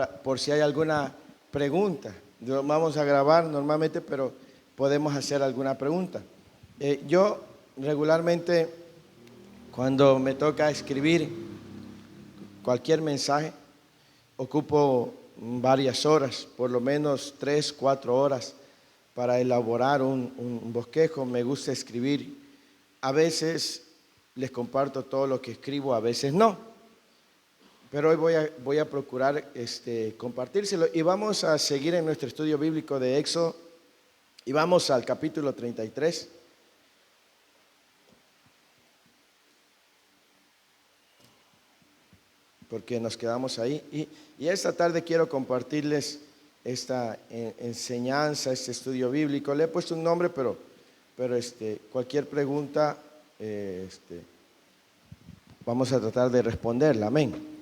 por si hay alguna pregunta. Vamos a grabar normalmente, pero podemos hacer alguna pregunta. Yo regularmente, cuando me toca escribir cualquier mensaje, ocupo varias horas, por lo menos 3, 4 horas para elaborar un bosquejo. Me gusta escribir. A veces les comparto todo lo que escribo, a veces no. Pero hoy voy a procurar compartírselo. Y vamos a seguir en nuestro estudio bíblico de Éxodo. Y vamos al capítulo 33. Porque nos quedamos ahí. Y esta tarde quiero compartirles esta enseñanza, este estudio bíblico. Le he puesto un nombre, pero cualquier pregunta vamos a tratar de responderla. Amén.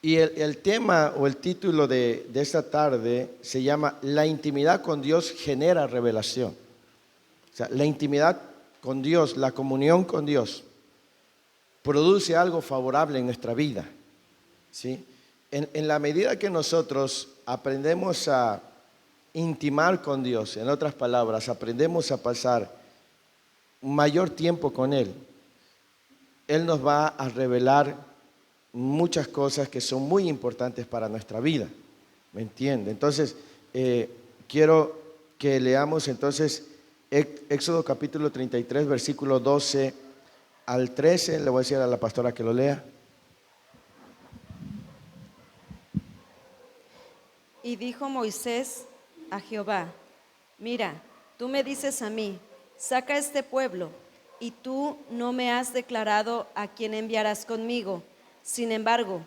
Y el tema o el título de esta tarde se llama La intimidad con Dios genera revelación. O sea, la intimidad con Dios, la comunión con Dios, produce algo favorable en nuestra vida, ¿sí? En la medida que nosotros aprendemos a intimar con Dios, en otras palabras, aprendemos a pasar mayor tiempo con Él, Él nos va a revelar muchas cosas que son muy importantes para nuestra vida, ¿me entiende? Entonces, quiero que leamos entonces Éxodo capítulo 33, versículo 12 al 13, le voy a decir a la pastora que lo lea. Y dijo Moisés a Jehová: mira, tú me dices a mí, saca este pueblo, y tú no me has declarado a quién enviarás conmigo. Sin embargo,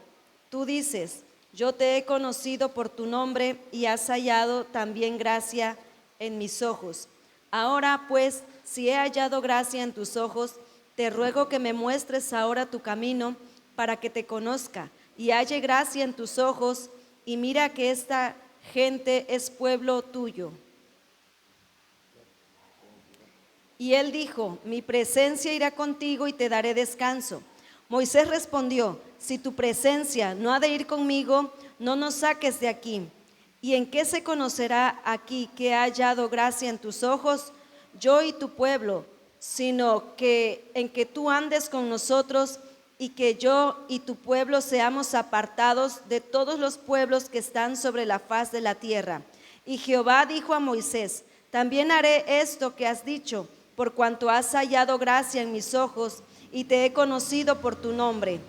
tú dices, yo te he conocido por tu nombre y has hallado también gracia en mis ojos. Ahora pues, si he hallado gracia en tus ojos, te ruego que me muestres ahora tu camino para que te conozca y halle gracia en tus ojos, y mira que esta gente es pueblo tuyo. Y él dijo: mi presencia irá contigo y te daré descanso. Moisés respondió: si tu presencia no ha de ir conmigo, no nos saques de aquí. ¿Y en qué se conocerá aquí que ha hallado gracia en tus ojos, yo y tu pueblo, sino que en que tú andes con nosotros y que yo y tu pueblo seamos apartados de todos los pueblos que están sobre la faz de la tierra? Y Jehová dijo a Moisés: también haré esto que has dicho, por cuanto has hallado gracia en mis ojos y te he conocido por tu nombre.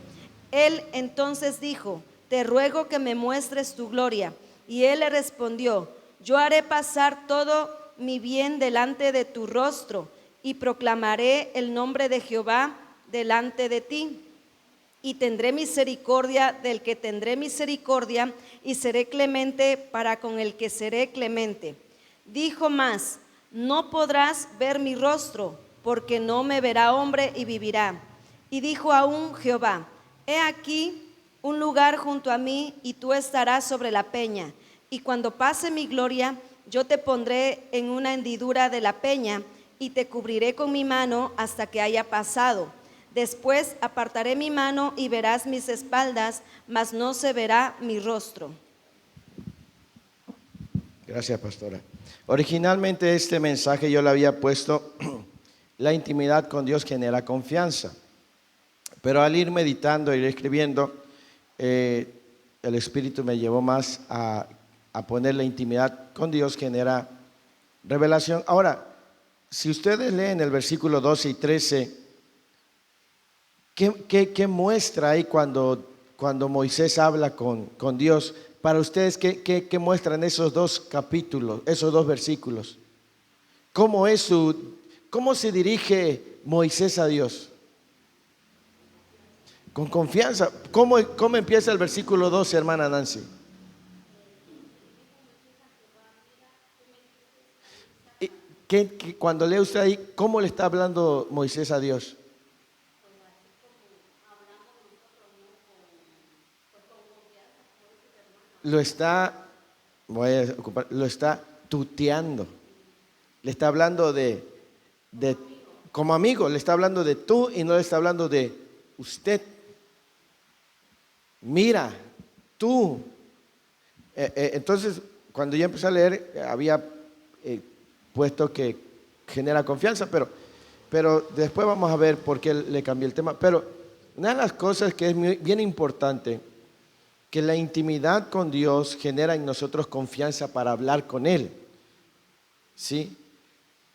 Él entonces dijo: te ruego que me muestres tu gloria. Y él le respondió: yo haré pasar todo mi bien delante de tu rostro y proclamaré el nombre de Jehová delante de ti. Y tendré misericordia del que tendré misericordia, y seré clemente para con el que seré clemente. Dijo más: no podrás ver mi rostro, porque no me verá hombre y vivirá. Y dijo aún Jehová: he aquí un lugar junto a mí, y tú estarás sobre la peña. Y cuando pase mi gloria, yo te pondré en una hendidura de la peña, y te cubriré con mi mano hasta que haya pasado. Después apartaré mi mano y verás mis espaldas, mas no se verá mi rostro. Gracias, pastora. Originalmente este mensaje yo le había puesto la intimidad con Dios genera confianza. Pero al ir meditando, ir escribiendo, el Espíritu me llevó más a poner la intimidad con Dios genera revelación. Ahora, si ustedes leen el versículo 12 y 13, ¿qué muestra ahí cuando Moisés habla con Dios? Para ustedes, ¿qué muestran esos dos capítulos, esos dos versículos? ¿Cómo se dirige Moisés a Dios? Con confianza. ¿Cómo empieza el versículo 12, hermana Nancy? Cuando lee usted ahí, ¿cómo le está hablando Moisés a Dios? Lo está tuteando. Le está hablando de como amigo, le está hablando de tú y no le está hablando de usted. mira, tú. Entonces, cuando yo empecé a leer, había puesto que genera confianza, pero después vamos a ver por qué le cambié el tema. Pero una de las cosas que es bien importante, que la intimidad con Dios genera en nosotros confianza para hablar con Él. ¿Sí?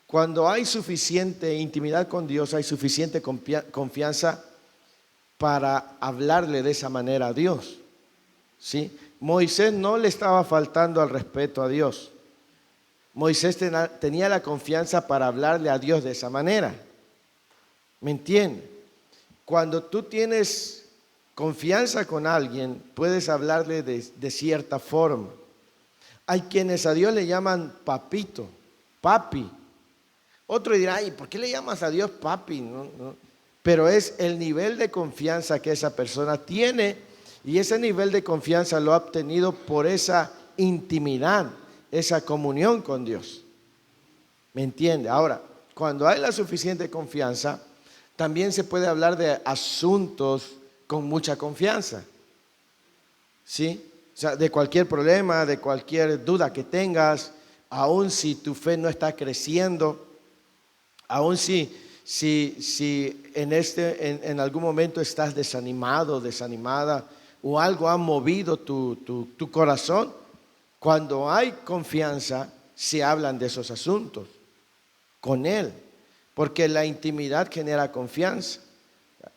Cuando hay suficiente intimidad con Dios, hay suficiente confianza para hablarle de esa manera a Dios. ¿Sí? Moisés no le estaba faltando al respeto a Dios. Moisés tenía la confianza para hablarle a Dios de esa manera. ¿Me entiendes? Cuando tú tienes confianza con alguien, puedes hablarle de cierta forma. Hay quienes a Dios le llaman papito, papi. Otro dirá, ay, ¿por qué le llamas a Dios papi? No, no. Pero es el nivel de confianza que esa persona tiene, y ese nivel de confianza lo ha obtenido por esa intimidad, esa comunión con Dios. ¿Me entiende? Ahora, cuando hay la suficiente confianza, también se puede hablar de asuntos con mucha confianza. ¿Sí? O sea, de cualquier problema, de cualquier duda que tengas, aun si tu fe no está creciendo, aun si en algún momento estás desanimado, desanimada, o algo ha movido tu corazón, cuando hay confianza, se hablan de esos asuntos con Él, porque la intimidad genera confianza.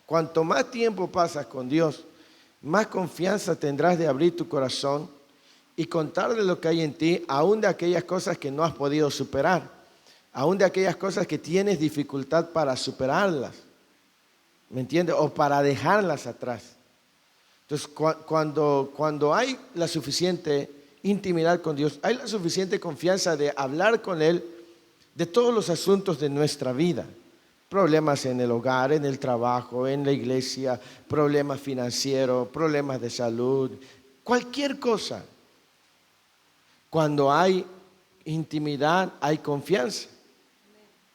Cuanto más tiempo pasas con Dios, más confianza tendrás de abrir tu corazón y contarle lo que hay en ti, aún de aquellas cosas que no has podido superar, aún de aquellas cosas que tienes dificultad para superarlas, ¿me entiendes? O para dejarlas atrás. Entonces, cuando hay la suficiente intimidad con Dios, hay la suficiente confianza de hablar con Él de todos los asuntos de nuestra vida. Problemas en el hogar, en el trabajo, en la iglesia, problemas financieros, problemas de salud, cualquier cosa. Cuando hay intimidad, hay confianza.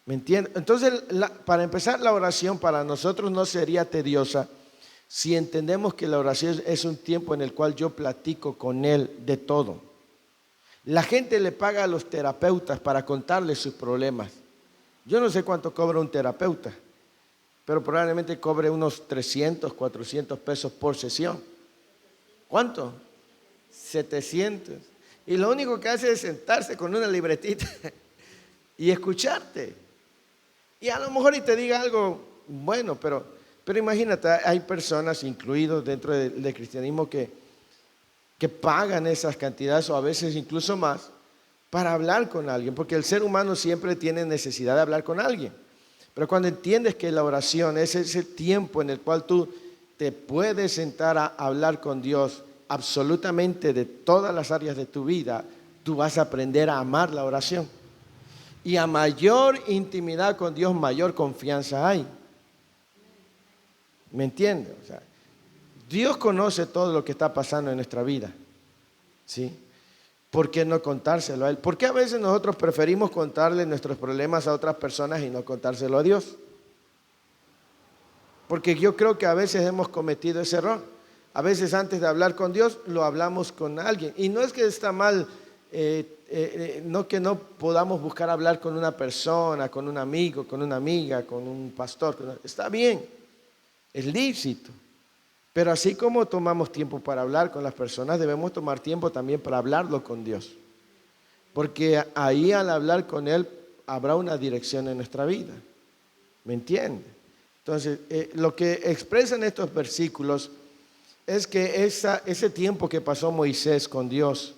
¿Me entiendes? Entonces, para empezar, la oración para nosotros no sería tediosa si entendemos que la oración es un tiempo en el cual yo platico con Él de todo. La gente le paga a los terapeutas para contarles sus problemas. Yo no sé cuánto cobra un terapeuta, pero probablemente cobre unos 300, 400 pesos por sesión. ¿Cuánto? 700. Y lo único que hace es sentarse con una libretita y escucharte. Y a lo mejor y te diga algo bueno, pero imagínate, hay personas incluidos dentro del cristianismo que pagan esas cantidades o a veces incluso más para hablar con alguien, porque el ser humano siempre tiene necesidad de hablar con alguien. Pero cuando entiendes que la oración es ese tiempo en el cual tú te puedes sentar a hablar con Dios absolutamente de todas las áreas de tu vida, tú vas a aprender a amar la oración. Y a mayor intimidad con Dios, mayor confianza hay. ¿Me entiendes? O sea, Dios conoce todo lo que está pasando en nuestra vida. ¿Sí? ¿Por qué no contárselo a Él? ¿Por qué a veces nosotros preferimos contarle nuestros problemas a otras personas y no contárselo a Dios? Porque yo creo que a veces hemos cometido ese error. A veces antes de hablar con Dios, lo hablamos con alguien. Y no es que está mal, no que no podamos buscar hablar con una persona, con un amigo, con una amiga, con un pastor. Está bien, es lícito. Pero así como tomamos tiempo para hablar con las personas, debemos tomar tiempo también para hablarlo con Dios. Porque ahí al hablar con Él habrá una dirección en nuestra vida. ¿Me entiende? Entonces, lo que expresan estos versículos es que ese tiempo que pasó Moisés con Dios,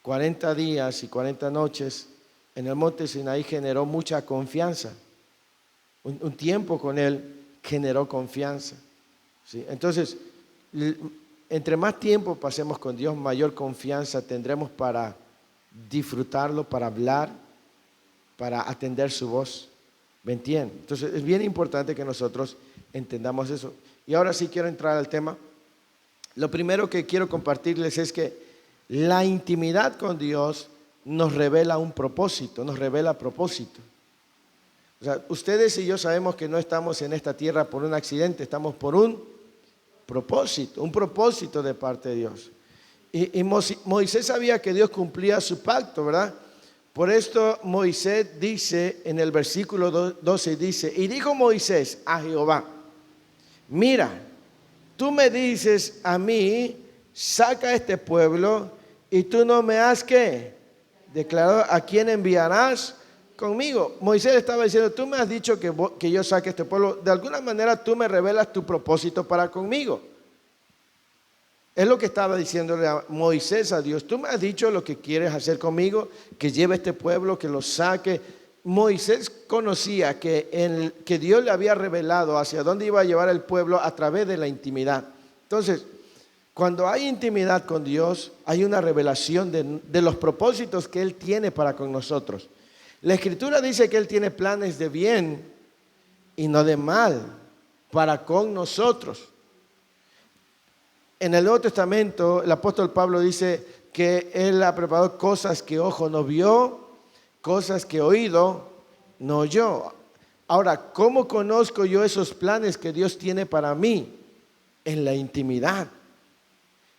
40 días y 40 noches en el monte Sinaí, generó mucha confianza. Un tiempo con Él generó confianza. ¿Sí? Entonces, entre más tiempo pasemos con Dios, mayor confianza tendremos para disfrutarlo, para hablar, para atender su voz. ¿Me entienden? Entonces, es bien importante que nosotros entendamos eso. Y ahora sí quiero entrar al tema. Lo primero que quiero compartirles es que la intimidad con Dios nos revela un propósito, nos revela propósito. O sea, ustedes y yo sabemos que no estamos en esta tierra por un accidente, estamos por un propósito, un propósito de parte de Dios. Y Moisés sabía que Dios cumplía su pacto, ¿verdad? Por esto Moisés dice en el versículo 12, dice, y dijo Moisés a Jehová, mira, tú me dices a mí, saca este pueblo, y tú no me has, ¿qué? Declarado a quién enviarás conmigo. Moisés estaba diciendo, tú me has dicho que yo saque este pueblo, de alguna manera tú me revelas tu propósito para conmigo. Es lo que estaba diciéndole a Moisés a Dios. Tú me has dicho lo que quieres hacer conmigo, que lleve este pueblo, que lo saque. Moisés conocía que Dios le había revelado hacia dónde iba a llevar el pueblo a través de la intimidad. Entonces, cuando hay intimidad con Dios, hay una revelación de los propósitos que Él tiene para con nosotros. La Escritura dice que Él tiene planes de bien y no de mal para con nosotros. En el Nuevo Testamento, el apóstol Pablo dice que Él ha preparado cosas que ojo no vio, cosas que oído no oyó. Ahora, ¿cómo conozco yo esos planes que Dios tiene para mí? En la intimidad.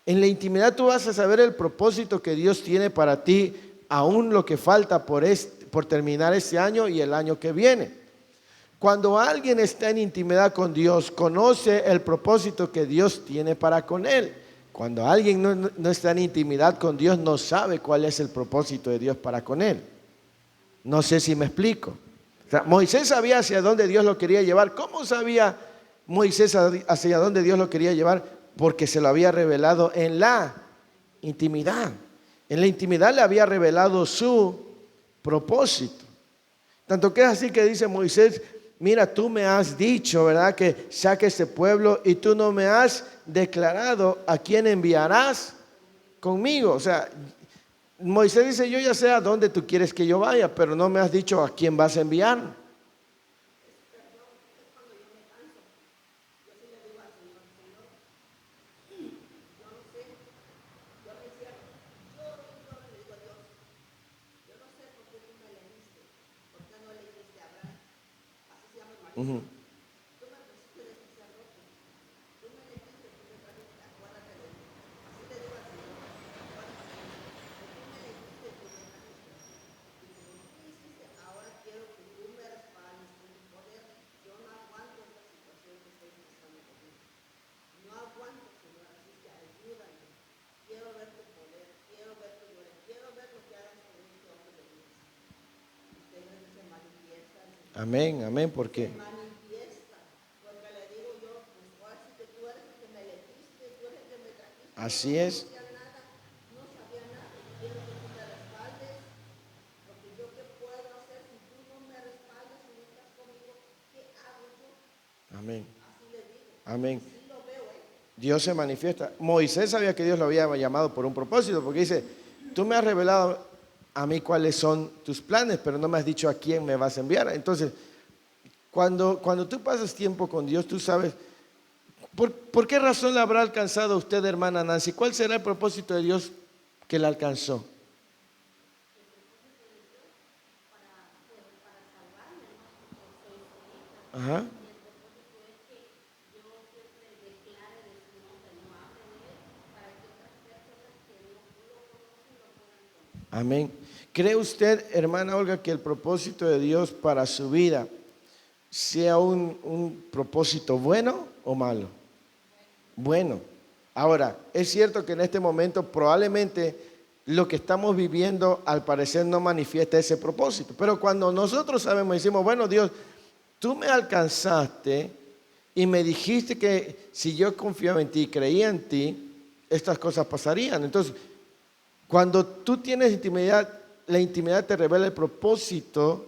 En la intimidad tú vas a saber el propósito que Dios tiene para ti, aún lo que falta por terminar este año y el año que viene. Cuando alguien está en intimidad con Dios, conoce el propósito que Dios tiene para con él. Cuando alguien no está en intimidad con Dios, no sabe cuál es el propósito de Dios para con él. No sé si me explico. O sea, Moisés sabía hacia dónde Dios lo quería llevar. ¿Cómo sabía Moisés hacia dónde Dios lo quería llevar? Porque se lo había revelado en la intimidad. En la intimidad le había revelado su propósito. Tanto que es así que dice Moisés, mira, tú me has dicho, ¿verdad?, que saque este pueblo y tú no me has declarado a quién enviarás conmigo. O sea, Moisés dice, yo ya sé a dónde tú quieres que yo vaya, pero no me has dicho a quién vas a enviar. Uh-huh. Amén, amén, porque así es. Amén. Amén. Dios se manifiesta. Moisés sabía que Dios lo había llamado por un propósito, porque dice, tú me has revelado a mí cuáles son tus planes, pero no me has dicho a quién me vas a enviar. Entonces, cuando tú pasas tiempo con Dios, tú sabes, ¿por qué razón le habrá alcanzado a usted, hermana Nancy? ¿Cuál será el propósito de Dios que le alcanzó? Ajá. Amén. ¿Cree usted, hermana Olga, que el propósito de Dios para su vida sea un propósito bueno o malo? Bueno. Ahora, es cierto que en este momento probablemente lo que estamos viviendo al parecer no manifiesta ese propósito. Pero cuando nosotros sabemos, decimos, bueno, Dios, tú me alcanzaste y me dijiste que si yo confiaba en ti y creía en ti, estas cosas pasarían. Entonces, cuando tú tienes intimidad, la intimidad te revela el propósito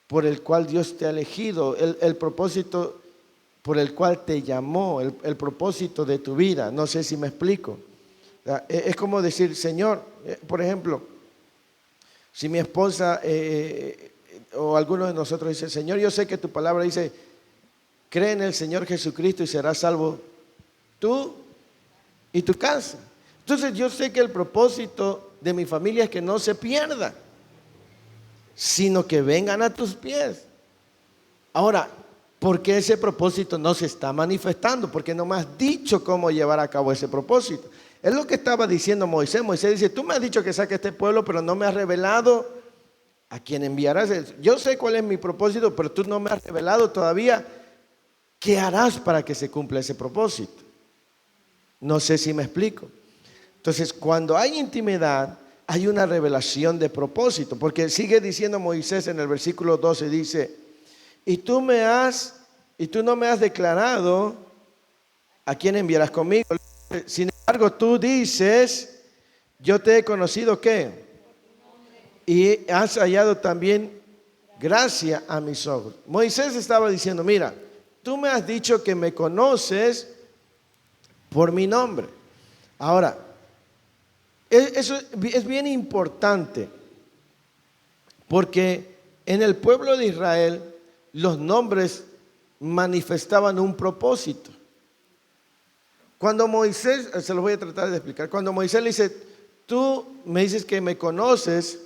por el cual Dios te ha elegido, el propósito por el cual te llamó, el propósito de tu vida. No sé si me explico. Es como decir, Señor, por ejemplo, si mi esposa o alguno de nosotros dice, Señor, yo sé que tu palabra dice, cree en el Señor Jesucristo y serás salvo tú y tu casa. Entonces yo sé que el propósito de mi familia es que no se pierda, sino que vengan a tus pies. Ahora, porque ese propósito no se está manifestando, porque no me has dicho cómo llevar a cabo ese propósito. Es lo que estaba diciendo Moisés. Moisés dice, tú me has dicho que saque este pueblo, pero no me has revelado a quién enviarás. Yo sé cuál es mi propósito, pero tú no me has revelado todavía qué harás para que se cumpla ese propósito. No sé si me explico. Entonces, cuando hay intimidad, hay una revelación de propósito, porque sigue diciendo Moisés en el versículo 12, dice, y tú no me has declarado a quién enviarás conmigo. Sin embargo, tú dices, yo te he conocido, ¿qué? Y has hallado también gracia a mis ojos. Moisés estaba diciendo, mira, tú me has dicho que me conoces por mi nombre. Ahora, eso es bien importante, porque en el pueblo de Israel los nombres manifestaban un propósito. Cuando Moisés, se lo voy a tratar de explicar, cuando Moisés le dice, tú me dices que me conoces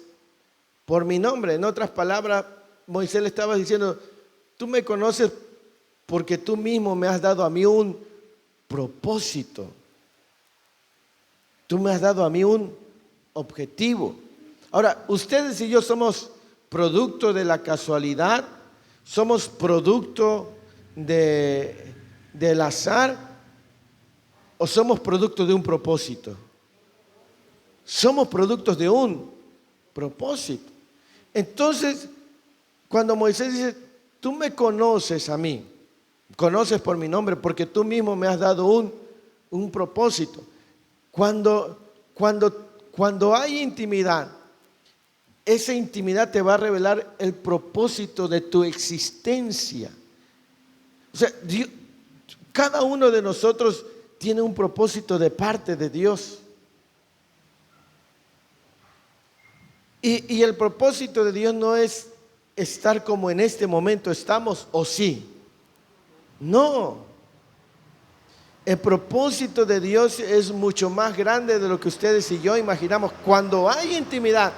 por mi nombre, en otras palabras, Moisés le estaba diciendo, tú me conoces porque tú mismo me has dado a mí un propósito. Tú me has dado a mí un objetivo. Ahora, ustedes y yo somos producto de la casualidad, somos producto del azar, o somos producto de un propósito. Somos productos de un propósito. Entonces, cuando Moisés dice, tú me conoces a mí, conoces por mi nombre, porque tú mismo me has dado un propósito. Cuando hay intimidad, esa intimidad te va a revelar el propósito de tu existencia. O sea, cada uno de nosotros tiene un propósito de parte de Dios. Y el propósito de Dios no es estar como en este momento estamos o sí. No. El propósito de Dios es mucho más grande de lo que ustedes y yo imaginamos. Cuando hay intimidad,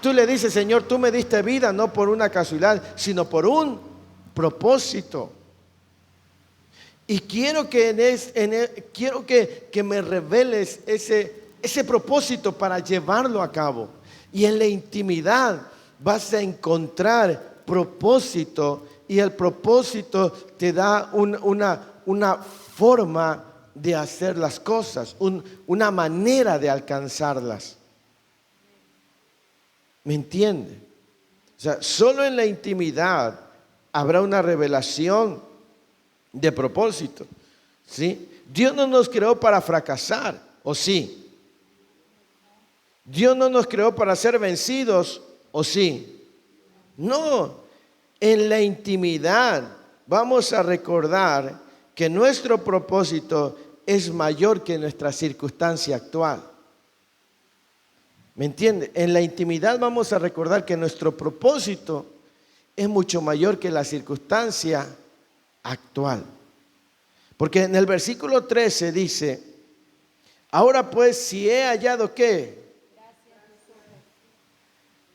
tú le dices, Señor, tú me diste vida no por una casualidad, sino por un propósito. Y quiero que me reveles ese propósito para llevarlo a cabo. Y en la intimidad vas a encontrar propósito, y el propósito te da una forma de hacer las cosas, una manera de alcanzarlas. ¿Me entiende? O sea, solo en la intimidad habrá una revelación de propósito, ¿sí? Dios no nos creó para fracasar, ¿o sí? Dios no nos creó para ser vencidos, ¿o sí? No, en la intimidad vamos a recordar que nuestro propósito es mayor que nuestra circunstancia actual. ¿Me entiende? En la intimidad vamos a recordar que nuestro propósito es mucho mayor que la circunstancia actual. Porque en el versículo 13 dice, ahora pues si he hallado ¿qué?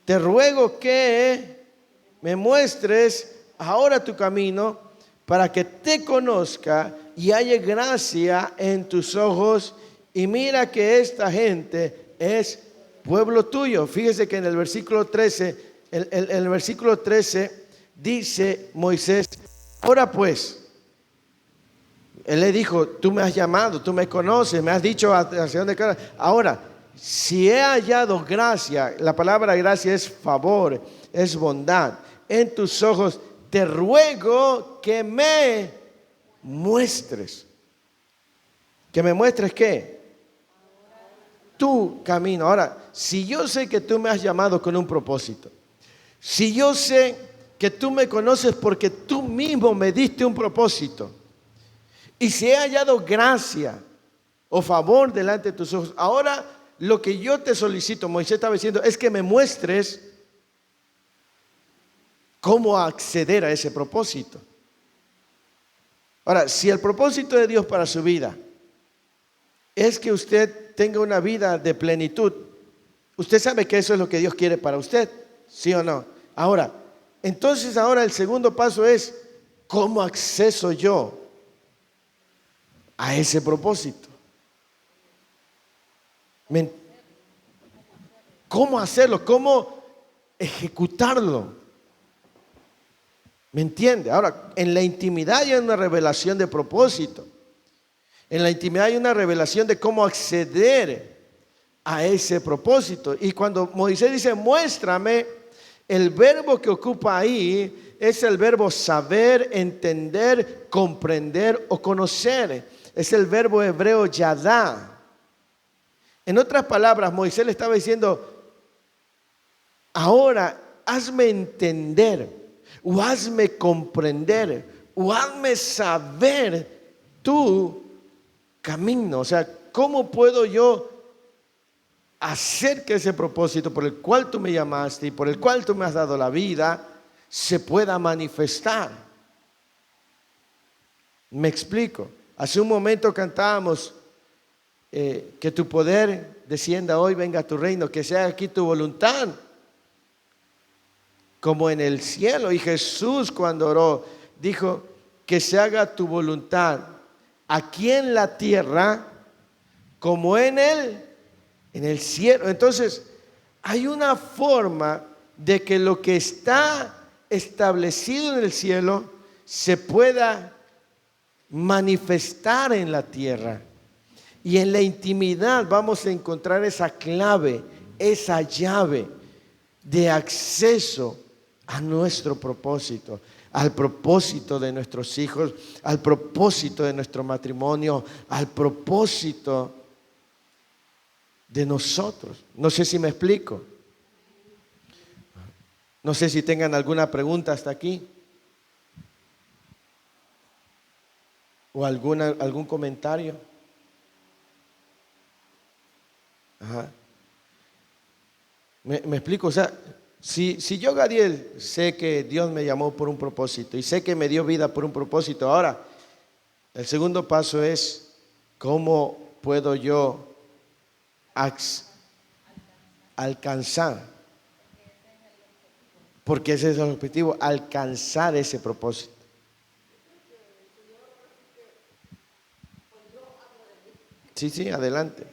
Te ruego que me muestres ahora tu camino para que te conozca y haya gracia en tus ojos, y mira que esta gente es pueblo tuyo. Fíjese que en el versículo 13, el versículo 13 dice Moisés, ahora pues, él le dijo, tú me has llamado, tú me conoces, me has dicho hacia dónde quedas. Ahora, si he hallado gracia, la palabra gracia es favor, es bondad, en tus ojos, te ruego que me muestres. ¿Que me muestres qué? Tu camino. Ahora, si yo sé que tú me has llamado con un propósito, si yo sé que tú me conoces porque tú mismo me diste un propósito, y si he hallado gracia o favor delante de tus ojos, ahora lo que yo te solicito, Moisés estaba diciendo, es que me muestres cómo acceder a ese propósito. Ahora, si el propósito de Dios para su vida es que usted tenga una vida de plenitud, usted sabe que eso es lo que Dios quiere para usted, ¿sí o no? Ahora, entonces ahora el segundo paso es, ¿cómo acceso yo a ese propósito? ¿Cómo hacerlo? ¿Cómo ejecutarlo? ¿Me entiende? Ahora, en la intimidad hay una revelación de propósito. En la intimidad hay una revelación de cómo acceder a ese propósito. Y cuando Moisés dice, muéstrame, el verbo que ocupa ahí es el verbo saber, entender, comprender o conocer. Es el verbo hebreo yadá. En otras palabras, Moisés le estaba diciendo, ahora hazme entender, o hazme comprender, o hazme saber tu camino. O sea, ¿cómo puedo yo hacer que ese propósito por el cual tú me llamaste y por el cual tú me has dado la vida se pueda manifestar? Me explico. Hace un momento cantábamos que tu poder descienda hoy, venga a tu reino, que sea aquí tu voluntad, como en el cielo. Y Jesús, cuando oró, dijo que se haga tu voluntad aquí en la tierra como en el cielo. Entonces, hay una forma de que lo que está establecido en el cielo se pueda manifestar en la tierra. Y en la intimidad vamos a encontrar esa clave, esa llave de acceso a nuestro propósito, al propósito de nuestros hijos, al propósito de nuestro matrimonio, al propósito de nosotros. No sé si me explico. No sé si tengan alguna pregunta hasta aquí. ¿O algún comentario? Ajá. ¿Me explico? O sea, si yo, Gadiel, sé que Dios me llamó por un propósito y sé que me dio vida por un propósito, ahora, el segundo paso es, ¿cómo puedo yo alcanzar? Porque ese es el objetivo, alcanzar ese propósito. Sí, adelante.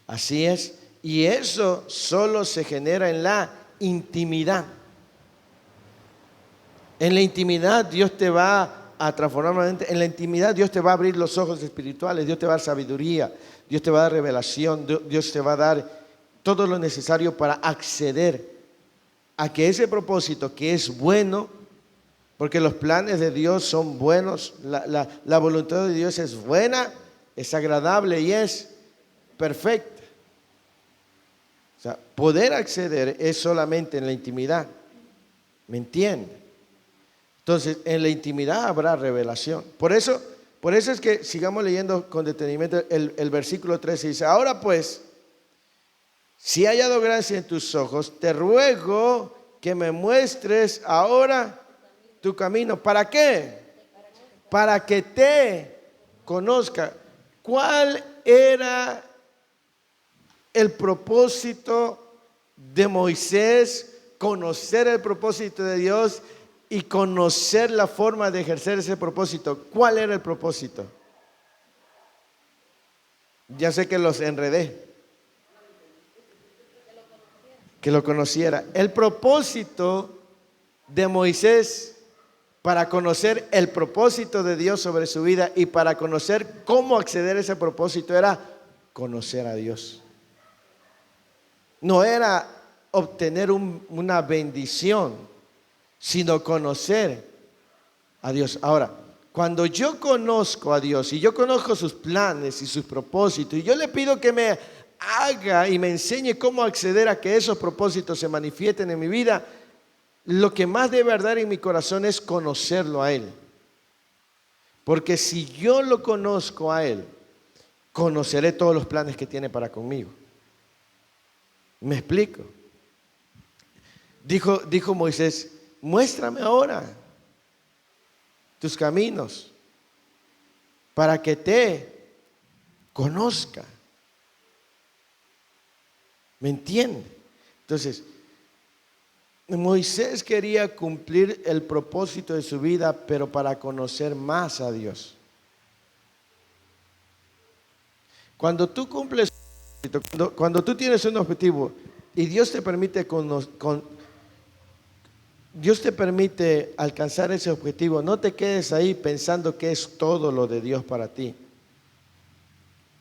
Así es. Y eso solo se genera en la intimidad. En la intimidad Dios te va a transformar. En la intimidad Dios te va a abrir los ojos espirituales. Dios te va a dar sabiduría. Dios te va a dar revelación. Dios te va a dar todo lo necesario para acceder a que ese propósito que es bueno, porque los planes de Dios son buenos, la voluntad de Dios es buena, es agradable y es perfecta. O sea, poder acceder es solamente en la intimidad. ¿Me entiende? Entonces, en la intimidad habrá revelación. Por eso es que sigamos leyendo con detenimiento el versículo 13. Dice, ahora pues, si he hallado gracia en tus ojos, te ruego que me muestres ahora tu camino. ¿Para qué? Para que te conozca. ¿Cuál era el propósito de Moisés? Conocer el propósito de Dios y conocer la forma de ejercer ese propósito. ¿Cuál era el propósito? Ya sé que los enredé. Que lo conociera. El propósito de Moisés para conocer el propósito de Dios sobre su vida y para conocer cómo acceder a ese propósito era conocer a Dios. No era obtener una bendición, sino conocer a Dios. Ahora, cuando yo conozco a Dios y yo conozco sus planes y sus propósitos y yo le pido que me haga y me enseñe cómo acceder a que esos propósitos se manifiesten en mi vida, lo que más debe arder en mi corazón es conocerlo a Él. Porque si yo lo conozco a Él, conoceré todos los planes que tiene para conmigo. ¿Me explico? Dijo Moisés, muéstrame ahora tus caminos para que te conozca. ¿Me entiende? Entonces, Moisés quería cumplir el propósito de su vida, pero para conocer más a Dios. Cuando tú cumples, cuando tú tienes un objetivo y Dios te permite Dios te permite alcanzar ese objetivo, no te quedes ahí pensando que es todo lo de Dios para ti.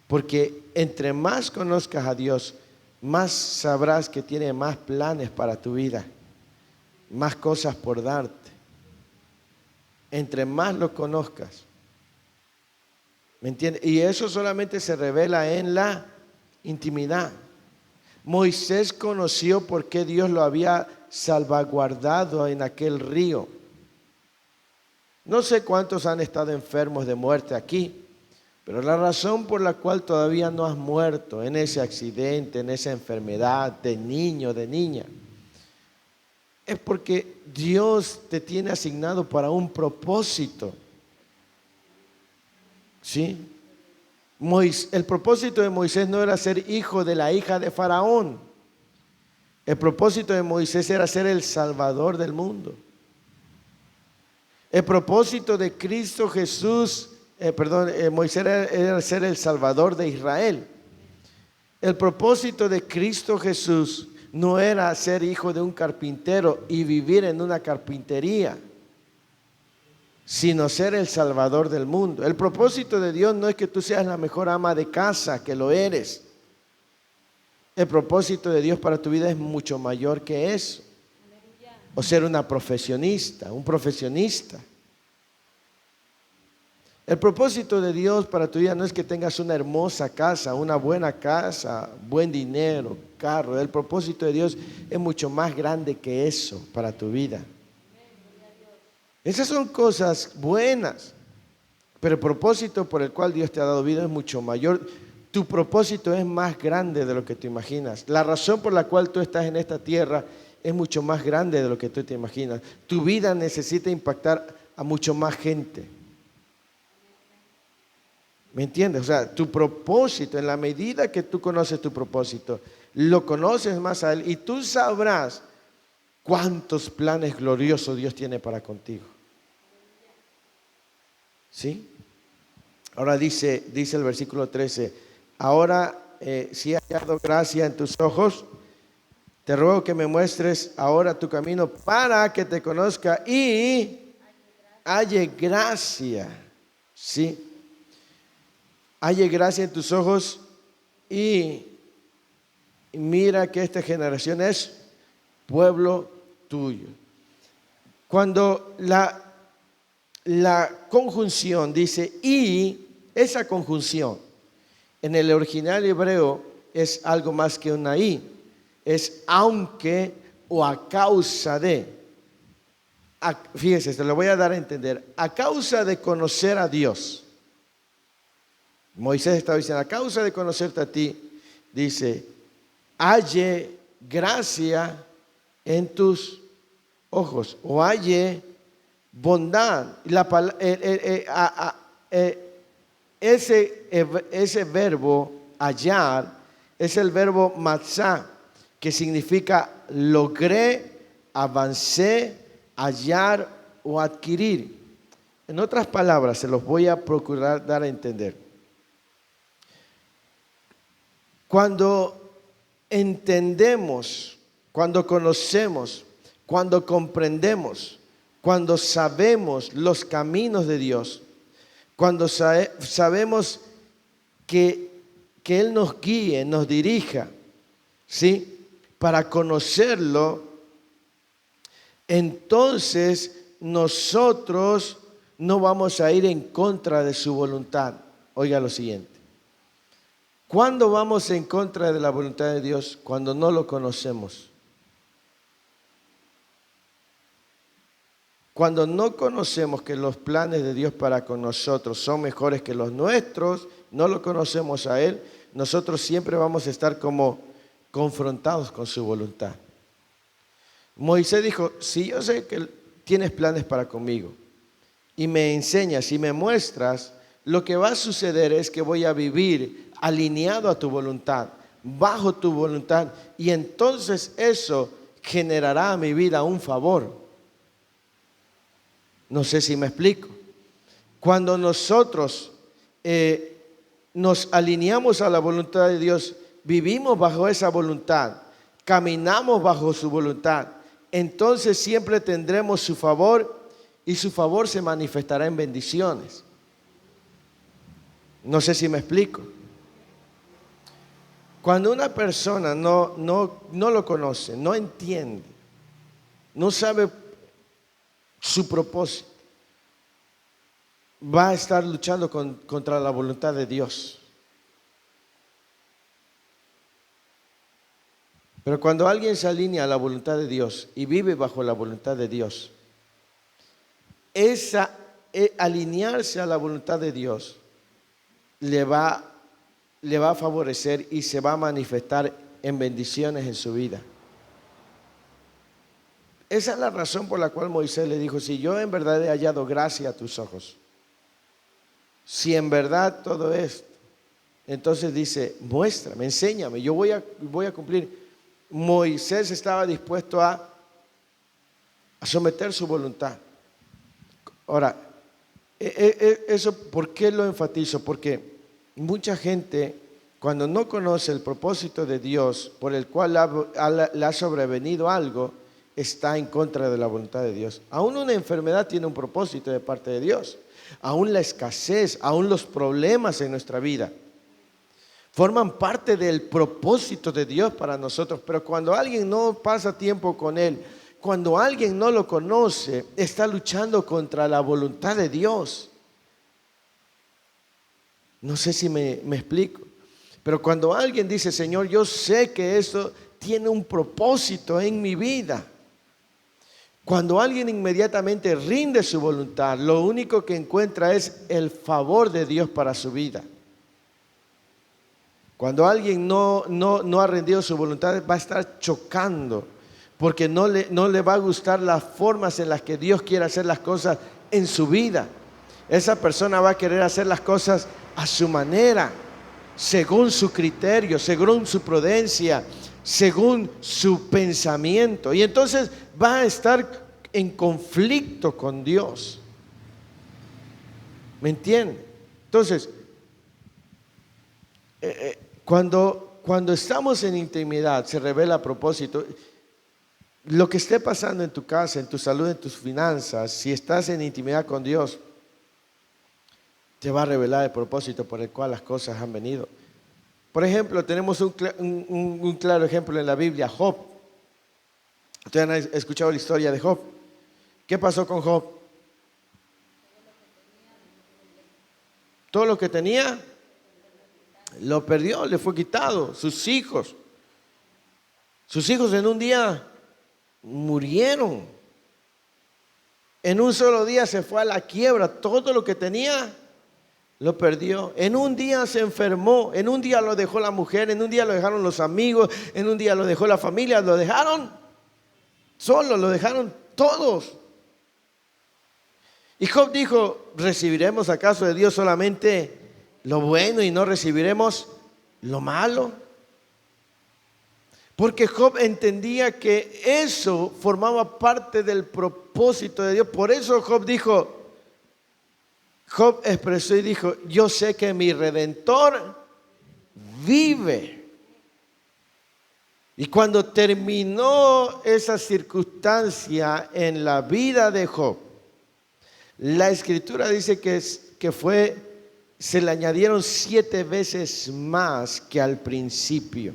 Porque entre más conozcas a Dios, más sabrás que tiene más planes para tu vida, más cosas por darte. Entre más lo conozcas. ¿Me entiendes? Y eso solamente se revela en la intimidad. Moisés conoció por qué Dios lo había salvaguardado en aquel río. No sé cuántos han estado enfermos de muerte aquí, pero la razón por la cual todavía no has muerto en ese accidente, en esa enfermedad de niño, de niña, es porque Dios te tiene asignado para un propósito. ¿Sí? El propósito de Moisés no era ser hijo de la hija de Faraón. El propósito de Moisés era ser el Salvador del mundo. El propósito de Cristo Jesús, Moisés era ser el Salvador de Israel. El propósito de Cristo Jesús no era ser hijo de un carpintero y vivir en una carpintería, sino ser el Salvador del mundo. El propósito de Dios no es que tú seas la mejor ama de casa, que lo eres. El propósito de Dios para tu vida es mucho mayor que eso. O ser una profesionista, un profesionista. El propósito de Dios para tu vida no es que tengas una hermosa casa, una buena casa, buen dinero, carro. El propósito de Dios es mucho más grande que eso para tu vida. Esas son cosas buenas, pero el propósito por el cual Dios te ha dado vida es mucho mayor. Tu propósito es más grande de lo que te imaginas. La razón por la cual tú estás en esta tierra es mucho más grande de lo que tú te imaginas. Tu vida necesita impactar a mucho más gente. ¿Me entiendes? O sea, tu propósito, en la medida que tú conoces tu propósito, lo conoces más a Él y tú sabrás cuántos planes gloriosos Dios tiene para contigo. ¿Sí? Ahora dice el versículo 13, ahora si he hallado gracia en tus ojos, te ruego que me muestres ahora tu camino para que te conozca y halle gracia. ¿Sí? Halle gracia en tus ojos y mira que esta generación es pueblo tuyo. Cuando la conjunción dice y, esa conjunción en el original hebreo es algo más que una i, es aunque o a causa de. Fíjese, se lo voy a dar a entender. A causa de conocer a Dios. Moisés estaba diciendo, a causa de conocerte a ti, dice, halle gracia en tus ojos o halle bondad. Ese verbo hallar es el verbo matzah, que significa logré, avancé, hallar o adquirir. En otras palabras, se los voy a procurar dar a entender. Cuando entendemos, cuando conocemos, cuando comprendemos, cuando sabemos los caminos de Dios, cuando sabemos que Él nos guíe, nos dirija, ¿sí? Para conocerlo, entonces nosotros no vamos a ir en contra de su voluntad. Oiga lo siguiente. ¿Cuándo vamos en contra de la voluntad de Dios? Cuando no lo conocemos. Cuando no conocemos que los planes de Dios para con nosotros son mejores que los nuestros, no lo conocemos a Él, nosotros siempre vamos a estar como confrontados con su voluntad. Moisés dijo, si yo sé que tienes planes para conmigo y me enseñas y me muestras, lo que va a suceder es que voy a vivir alineado a tu voluntad. bajo tu voluntad, y entonces eso generará a mi vida un favor. No sé si me explico. Cuando nosotros nos alineamos a la voluntad de Dios, vivimos bajo esa voluntad, caminamos bajo su voluntad, entonces siempre tendremos su favor y su favor se manifestará en bendiciones. No sé si me explico. Cuando una persona no lo conoce, no entiende, no sabe su propósito, va a estar luchando contra la voluntad de Dios. Pero cuando alguien se alinea a la voluntad de Dios y vive bajo la voluntad de Dios, alinearse a la voluntad de Dios le va a favorecer y se va a manifestar en bendiciones en su vida. Esa es la razón por la cual Moisés le dijo: si yo en verdad he hallado gracia a tus ojos, si en verdad todo esto, entonces dice, muéstrame, enséñame, yo voy a cumplir. Moisés estaba dispuesto a someter su voluntad. Ahora, eso, ¿por qué lo enfatizo? Porque mucha gente, cuando no conoce el propósito de Dios por el cual le ha sobrevenido algo, está en contra de la voluntad de Dios. Aún una enfermedad tiene un propósito de parte de Dios. Aún la escasez, aún los problemas en nuestra vida forman parte del propósito de Dios para nosotros. Pero cuando alguien no pasa tiempo con Él, cuando alguien no lo conoce, está luchando contra la voluntad de Dios. No sé si me explico. Pero cuando alguien dice: Señor, yo sé que esto tiene un propósito en mi vida. Cuando alguien inmediatamente rinde su voluntad, lo único que encuentra es el favor de Dios para su vida. Cuando alguien no ha rendido su voluntad, va a estar chocando, porque no le va a gustar las formas en las que Dios quiere hacer las cosas en su vida. Esa persona va a querer hacer las cosas a su manera, según su criterio, según su prudencia, según su pensamiento. Y entonces va a estar en conflicto con Dios. ¿Me entiende? Entonces, cuando estamos en intimidad, se revela a propósito. Lo que esté pasando en tu casa, en tu salud, en tus finanzas, si estás en intimidad con Dios, te va a revelar el propósito por el cual las cosas han venido. Por ejemplo, tenemos un claro ejemplo en la Biblia: Job. Ustedes han escuchado la historia de Job. ¿Qué pasó con Job? Todo lo que tenía lo perdió, le fue quitado. Sus hijos en un día murieron. En un solo día se fue a la quiebra. Todo lo que tenía lo perdió. En un día se enfermó. En un día lo dejó la mujer. En un día lo dejaron los amigos. En un día lo dejó la familia. Lo dejaron solo, lo dejaron todos. Y Job dijo: ¿recibiremos acaso de Dios solamente lo bueno y no recibiremos lo malo? Porque Job entendía que eso formaba parte del propósito de Dios. Por eso Job expresó y dijo: yo sé que mi Redentor vive. Y cuando terminó esa circunstancia en la vida de Job, la Escritura dice que se le añadieron 7 veces más que al principio.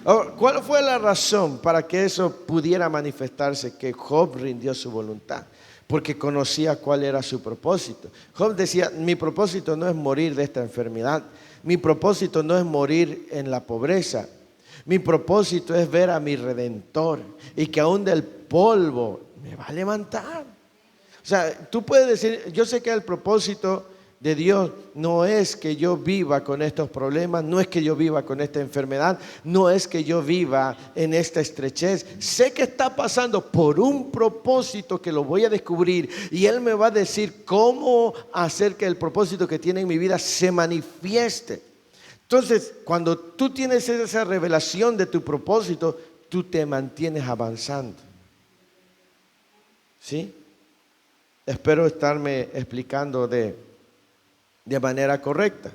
Ahora, ¿cuál fue la razón para que eso pudiera manifestarse? Que Job rindió su voluntad, porque conocía cuál era su propósito. Job decía: mi propósito no es morir de esta enfermedad, mi propósito no es morir en la pobreza, mi propósito es ver a mi Redentor y que aún del polvo me va a levantar. O sea, tú puedes decir: yo sé que el propósito de Dios no es que yo viva con estos problemas, no es que yo viva con esta enfermedad, no es que yo viva en esta estrechez. Sé que está pasando por un propósito que lo voy a descubrir, y Él me va a decir cómo hacer que el propósito que tiene en mi vida se manifieste. Entonces, cuando tú tienes esa revelación de tu propósito, tú te mantienes avanzando. ¿Sí? Espero estarme explicando de manera correcta.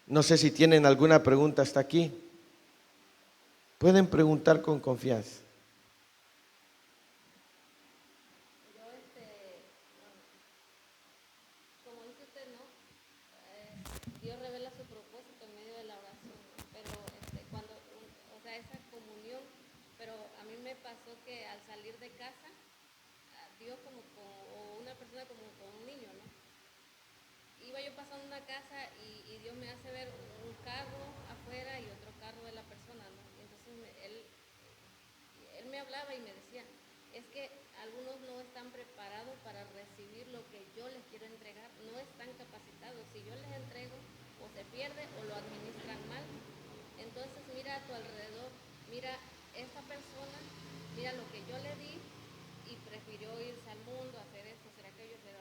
No sé si tienen alguna pregunta hasta aquí. Pueden preguntar con confianza. Como dice usted, ¿no? Dios revela su propósito en medio de la oración, ¿no? Pero cuando, o sea, esa comunión, pero a mí me pasó que al salir de casa, Dios o una persona como con un niño, ¿no? Iba yo pasando una casa y Dios me hace ver un carro afuera y otro carro de la persona, ¿no? Y entonces él me hablaba y me decía, es que algunos no están preparados para recibir lo que yo les quiero entregar, no están capacitados. Si yo les entrego, o se pierde o lo administran mal. Entonces mira a tu alrededor, mira esta persona, mira lo que yo le di y prefirió irse al mundo, hacer esto, hacer aquello, pero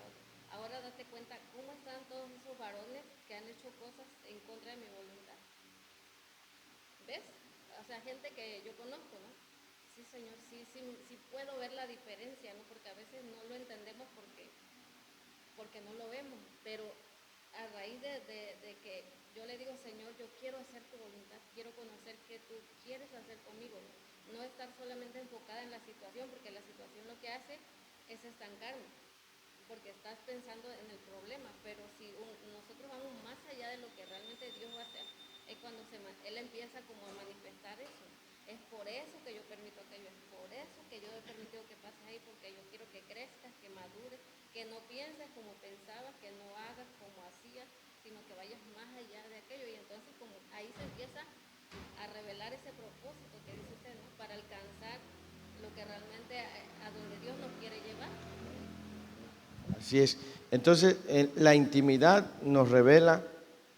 ahora date cuenta cómo están todos esos varones que han hecho cosas en contra de mi voluntad. ¿Ves? O sea, gente que yo conozco, ¿no? Sí, Señor, sí puedo ver la diferencia, ¿no? Porque a veces no lo entendemos porque no lo vemos, pero a raíz de que yo le digo, Señor, yo quiero hacer tu voluntad, quiero conocer qué tú quieres hacer conmigo, no estar solamente enfocada en la situación, porque la situación lo que hace es estancarme, porque estás pensando en el problema, pero si nosotros vamos más allá de lo que realmente Dios va a hacer, es cuando Él empieza como a manifestar eso. Es por eso que yo permito aquello, es por eso que yo he permitido que pases ahí, porque yo quiero que crezcas, que madures, que no pienses como pensabas, que no hagas como hacías, sino que vayas más allá de aquello. Y entonces como ahí se empieza a revelar ese propósito que dice usted, ¿no? Para alcanzar lo que realmente a donde Dios nos quiere llevar. Así es. Entonces, la intimidad nos revela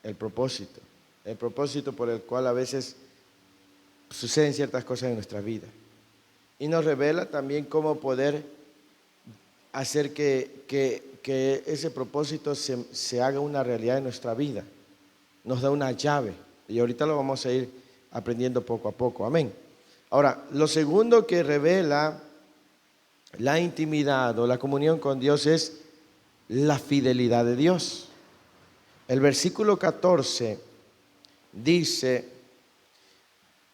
el propósito por el cual a veces suceden ciertas cosas en nuestra vida. Y nos revela también cómo poder hacer que ese propósito se haga una realidad en nuestra vida. Nos da una llave. Y ahorita lo vamos a ir aprendiendo poco a poco. Amén. Ahora, lo segundo que revela la intimidad o la comunión con Dios es la fidelidad de Dios. El versículo 14 dice,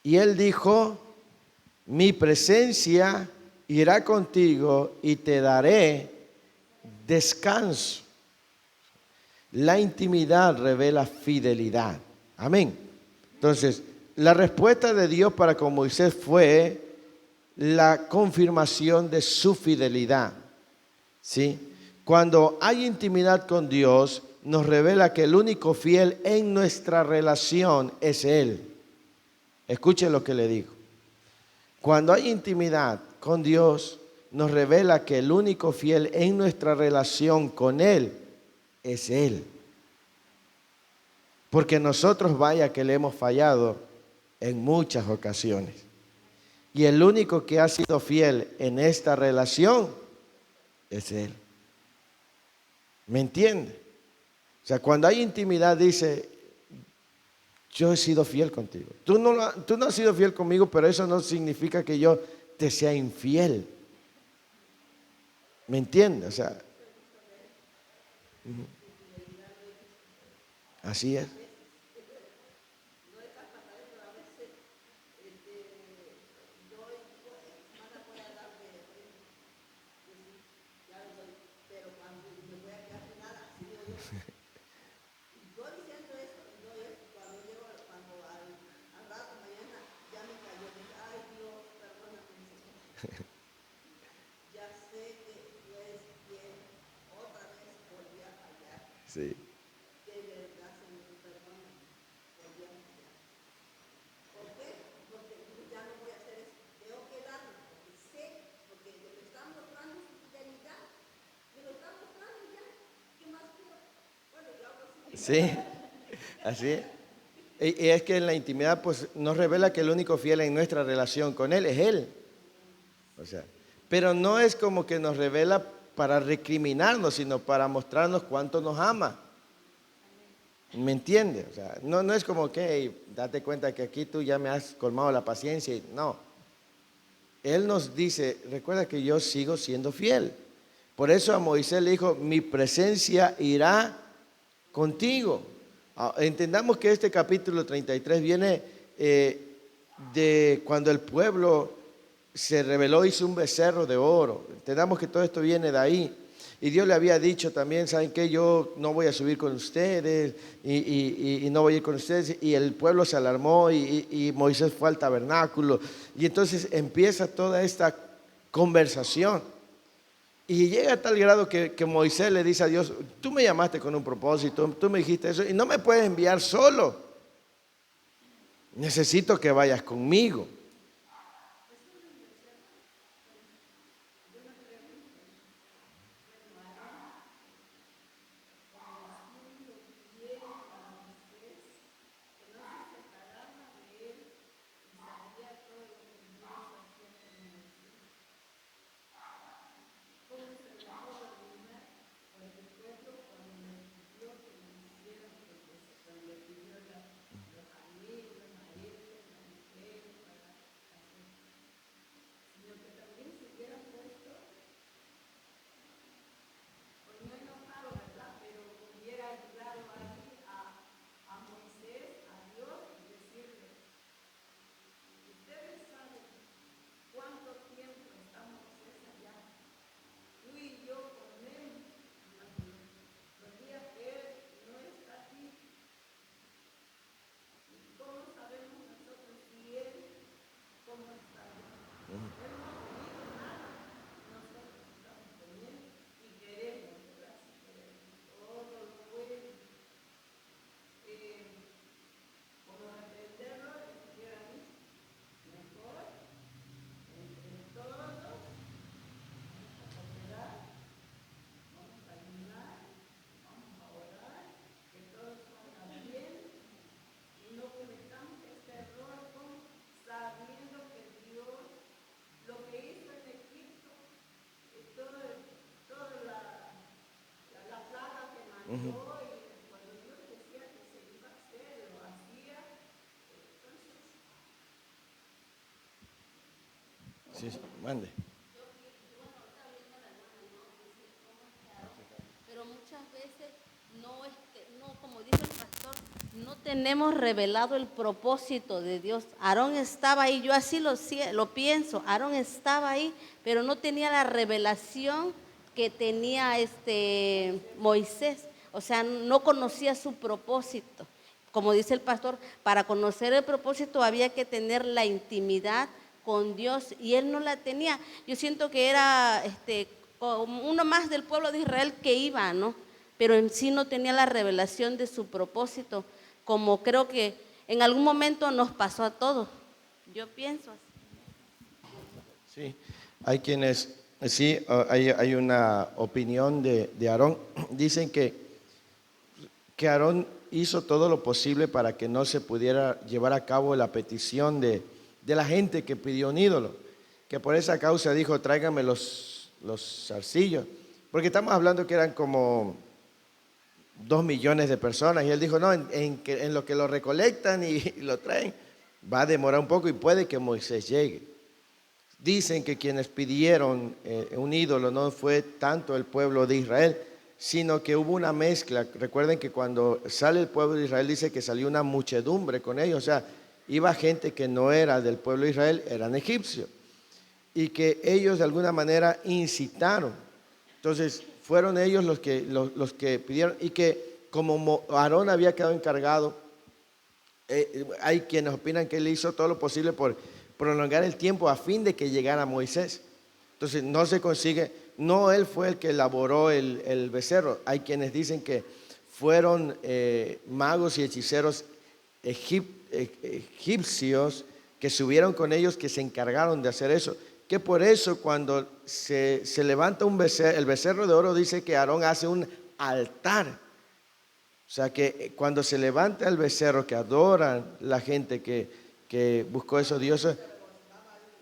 y él dijo, mi presencia irá contigo y te daré descanso. La intimidad revela fidelidad. Amén. Entonces, la respuesta de Dios para con Moisés fue la confirmación de su fidelidad. ¿Sí? Cuando hay intimidad con Dios, nos revela que el único fiel en nuestra relación es Él. Escuche lo que le digo. Cuando hay intimidad con Dios, nos revela que el único fiel en nuestra relación con Él es Él. Porque nosotros, vaya que le hemos fallado en muchas ocasiones. Y el único que ha sido fiel en esta relación es Él. ¿Me entiende? O sea, cuando hay intimidad dice, yo he sido fiel contigo. Tú no has sido fiel conmigo, pero eso no significa que yo te sea infiel. ¿Me entiende? O sea, así es. Sí. Sí, así es. Y es que en la intimidad pues nos revela que el único fiel en nuestra relación con Él es Él. O sea, pero no es como que nos revela para recriminarnos, sino para mostrarnos cuánto nos ama. ¿Me entiende? O sea, no es como que "Hey, date cuenta que aquí tú ya me has colmado la paciencia". No. Él nos dice, recuerda que yo sigo siendo fiel. Por eso a Moisés le dijo, mi presencia irá contigo. Entendamos que este capítulo 33 viene de cuando el pueblo se rebeló, hizo un becerro de oro. Entendamos que todo esto viene de ahí. Y Dios le había dicho también, ¿saben qué? Yo no voy a subir con ustedes y no voy a ir con ustedes. Y el pueblo se alarmó y Moisés fue al tabernáculo. Y entonces empieza toda esta conversación. Y llega a tal grado que Moisés le dice a Dios, tú me llamaste con un propósito, tú me dijiste eso y no me puedes enviar solo. Necesito que vayas conmigo. Sí, mande. Pero muchas veces no, como dice el pastor, no tenemos revelado el propósito de Dios. Aarón estaba ahí, yo así lo pienso, Aarón estaba ahí, pero no tenía la revelación que tenía Moisés. O sea, no conocía su propósito. Como dice el pastor, para conocer el propósito había que tener la intimidad con Dios y él no la tenía. Yo siento que era como uno más del pueblo de Israel que iba, ¿no? Pero en sí no tenía la revelación de su propósito, como creo que en algún momento nos pasó a todos. Yo pienso así. Sí, hay quienes, sí, hay una opinión de Aarón. Dicen que Aarón hizo todo lo posible para que no se pudiera llevar a cabo la petición de la gente que pidió un ídolo, que por esa causa dijo, tráiganme los zarcillos, porque estamos hablando que eran como 2 millones de personas, y él dijo, no, en lo que lo recolectan y lo traen, va a demorar un poco y puede que Moisés llegue. Dicen que quienes pidieron un ídolo no fue tanto el pueblo de Israel, sino que hubo una mezcla. Recuerden que cuando sale el pueblo de Israel dice que salió una muchedumbre con ellos, o sea, iba gente que no era del pueblo de Israel, eran egipcios, y que ellos de alguna manera incitaron. Entonces fueron ellos los que pidieron, y que como Aarón había quedado encargado, hay quienes opinan que él hizo todo lo posible por prolongar el tiempo a fin de que llegara Moisés. Entonces no se consigue, no él fue el que elaboró el becerro. Hay quienes dicen que fueron magos y hechiceros egipcios que subieron con ellos, que se encargaron de hacer eso. Que por eso cuando se levanta el becerro de oro, dice que Aarón hace un altar. O sea que cuando se levanta el becerro, que adoran la gente que buscó esos dioses,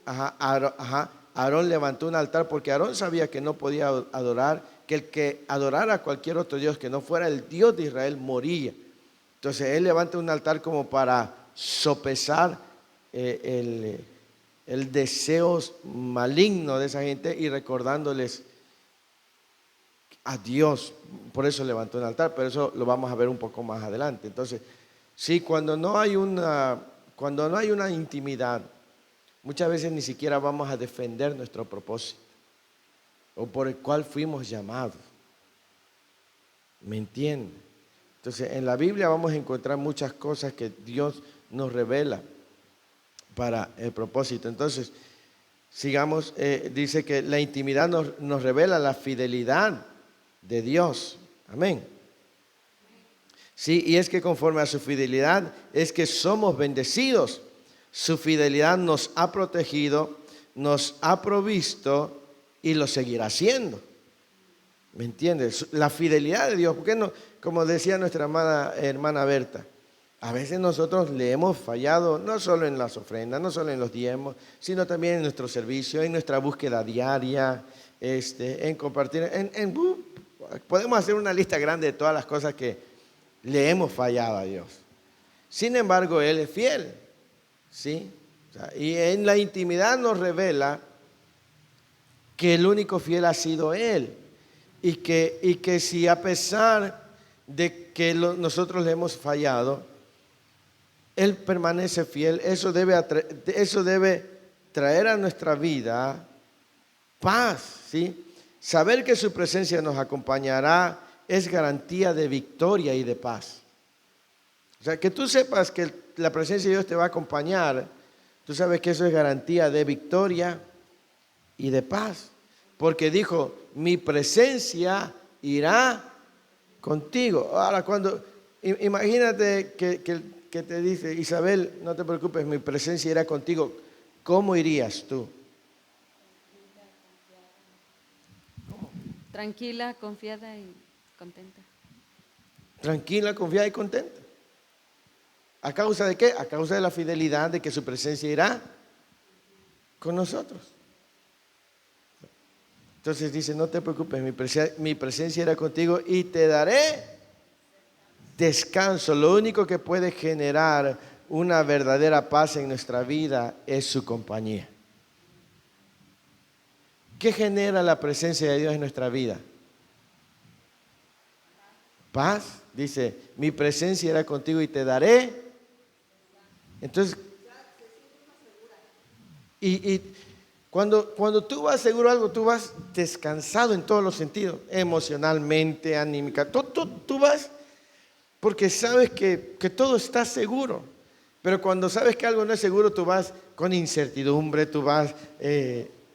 Aarón levantó un altar porque Aarón sabía que no podía adorar, que el que adorara a cualquier otro dios que no fuera el Dios de Israel moría. Entonces Él levanta un altar como para sopesar el deseo maligno de esa gente y recordándoles a Dios. Por eso levantó un altar, pero eso lo vamos a ver un poco más adelante. Entonces, sí, cuando no hay una intimidad, muchas veces ni siquiera vamos a defender nuestro propósito o por el cual fuimos llamados. ¿Me entiende? Entonces, en la Biblia vamos a encontrar muchas cosas que Dios nos revela para el propósito. Entonces, sigamos, dice que la intimidad nos revela la fidelidad de Dios. Amén. Sí, y es que conforme a su fidelidad es que somos bendecidos. Su fidelidad nos ha protegido, nos ha provisto y lo seguirá haciendo. ¿Me entiendes? La fidelidad de Dios. ¿Por qué no? Como decía nuestra amada hermana Berta, a veces nosotros le hemos fallado no solo en las ofrendas, no solo en los diezmos, sino también en nuestro servicio, en nuestra búsqueda diaria, en compartir. Podemos hacer una lista grande de todas las cosas que le hemos fallado a Dios. Sin embargo, Él es fiel. ¿Sí? O sea, y en la intimidad nos revela que el único fiel ha sido Él. Y que si a pesar de que nosotros le hemos fallado, Él permanece fiel, eso debe traer a nuestra vida paz, ¿sí? Saber que su presencia nos acompañará es garantía de victoria y de paz. O sea, que tú sepas que la presencia de Dios te va a acompañar, tú sabes que eso es garantía de victoria y de paz. Porque dijo, mi presencia irá contigo. Ahora, imagínate que te dice, Isabel, no te preocupes, mi presencia irá contigo. ¿Cómo irías tú? Tranquila, confiada y contenta. Tranquila, confiada y contenta. ¿A causa de qué? A causa de la fidelidad de que su presencia irá con nosotros. Entonces dice, no te preocupes, mi presencia irá contigo y te daré descanso. Lo único que puede generar una verdadera paz en nuestra vida es su compañía. ¿Qué genera la presencia de Dios en nuestra vida? Paz. Dice, mi presencia irá contigo y te daré. Entonces, cuando tú vas seguro de algo, tú vas descansado en todos los sentidos, emocionalmente, anímica. Tú vas porque sabes que todo está seguro. Pero cuando sabes que algo no es seguro, tú vas con incertidumbre, tú vas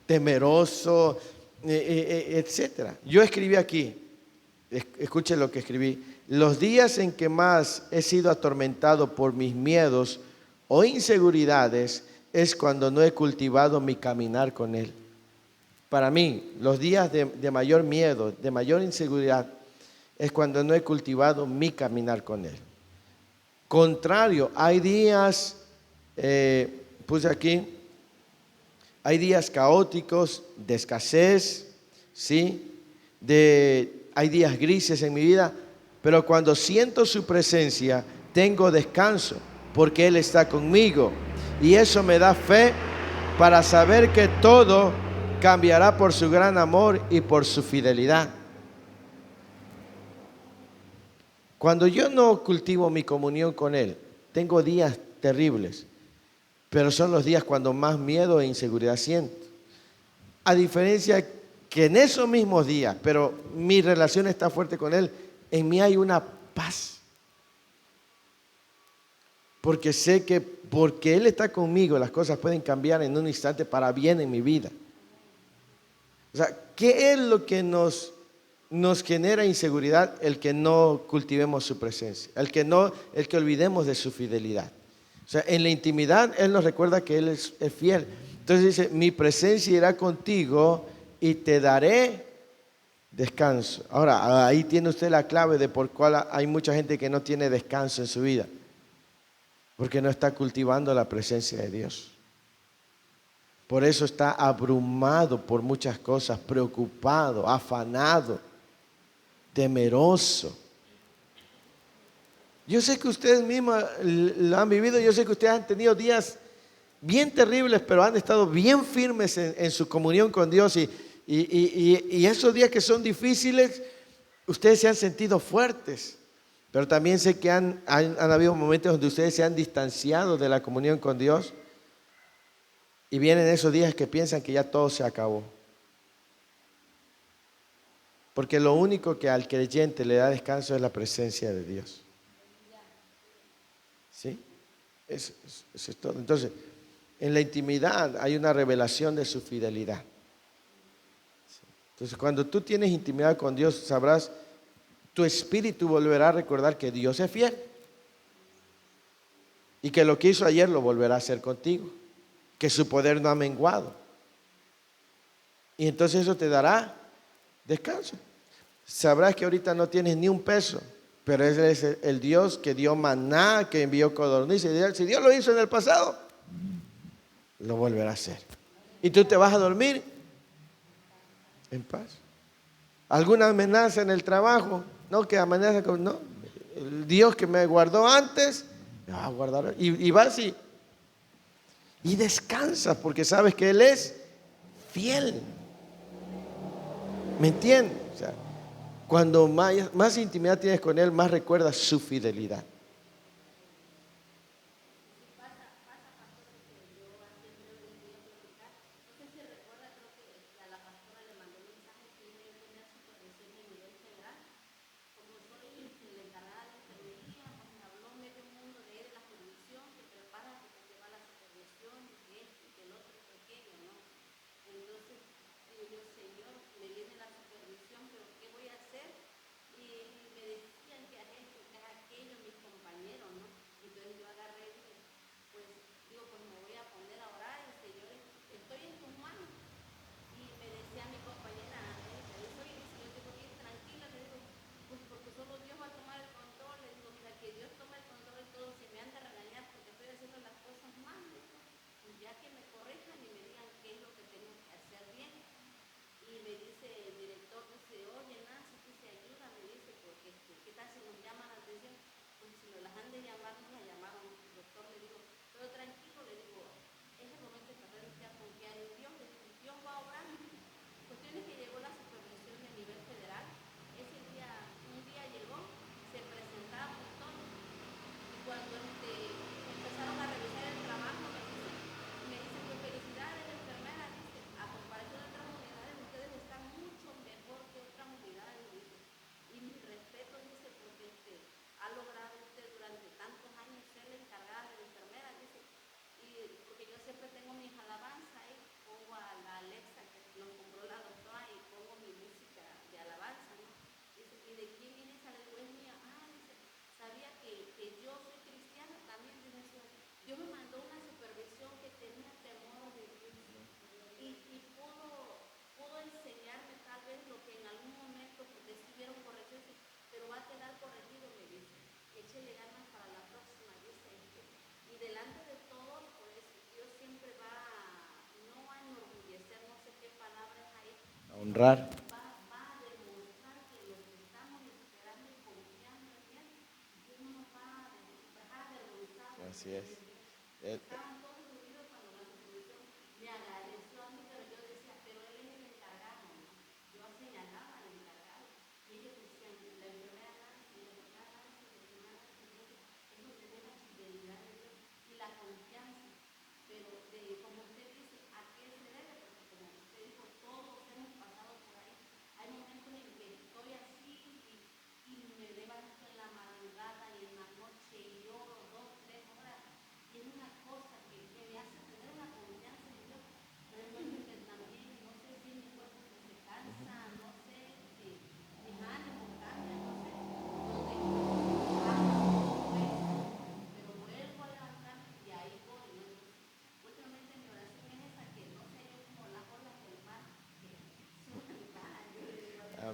temeroso, etc. Yo escribí aquí, escuchen lo que escribí. Los días en que más he sido atormentado por mis miedos o inseguridades es cuando no he cultivado mi caminar con Él. Para mí, los días de mayor miedo, de mayor inseguridad, es cuando no he cultivado mi caminar con Él. Contrario, hay días, puse aquí, hay días caóticos, de escasez, ¿sí? Hay días grises en mi vida, pero cuando siento su presencia, tengo descanso, porque Él está conmigo. Y eso me da fe para saber que todo cambiará por su gran amor y por su fidelidad. Cuando yo no cultivo mi comunión con Él, tengo días terribles, pero son los días cuando más miedo e inseguridad siento. A diferencia que en esos mismos días, pero mi relación está fuerte con Él, en mí hay una paz. Porque sé que porque Él está conmigo, las cosas pueden cambiar en un instante para bien en mi vida. O sea, ¿qué es lo que nos genera inseguridad? El que no cultivemos su presencia, el que olvidemos de su fidelidad. O sea, en la intimidad Él nos recuerda que Él es fiel. Entonces dice, mi presencia irá contigo y te daré descanso. Ahora, ahí tiene usted la clave de por cuál hay mucha gente que no tiene descanso en su vida. Porque no está cultivando la presencia de Dios. Por eso está abrumado por muchas cosas, preocupado, afanado, temeroso. Yo sé que ustedes mismos lo han vivido, yo sé que ustedes han tenido días bien terribles, pero han estado bien firmes en su comunión con Dios y esos días que son difíciles, ustedes se han sentido fuertes, pero también sé que han habido momentos donde ustedes se han distanciado de la comunión con Dios y vienen esos días que piensan que ya todo se acabó. Porque lo único que al creyente le da descanso es la presencia de Dios. ¿Sí? Eso es todo. Entonces, en la intimidad hay una revelación de su fidelidad. Entonces, cuando tú tienes intimidad con Dios, sabrás, tu espíritu volverá a recordar que Dios es fiel. Y que lo que hizo ayer lo volverá a hacer contigo. Que su poder no ha menguado. Y entonces eso te dará descanso. Sabrás que ahorita no tienes ni un peso, pero Él es el Dios que dio maná, que envió codornices. Si Dios lo hizo en el pasado, lo volverá a hacer. Y tú te vas a dormir en paz. ¿Alguna amenaza en el trabajo? No, que amenaza con... No, el Dios que me guardó antes, me va a guardar. Y vas y descansas porque sabes que Él es fiel. ¿Me entiendes? O sea, cuando más intimidad tienes con Él, más recuerdas su fidelidad. A honrar. Así es. Eh,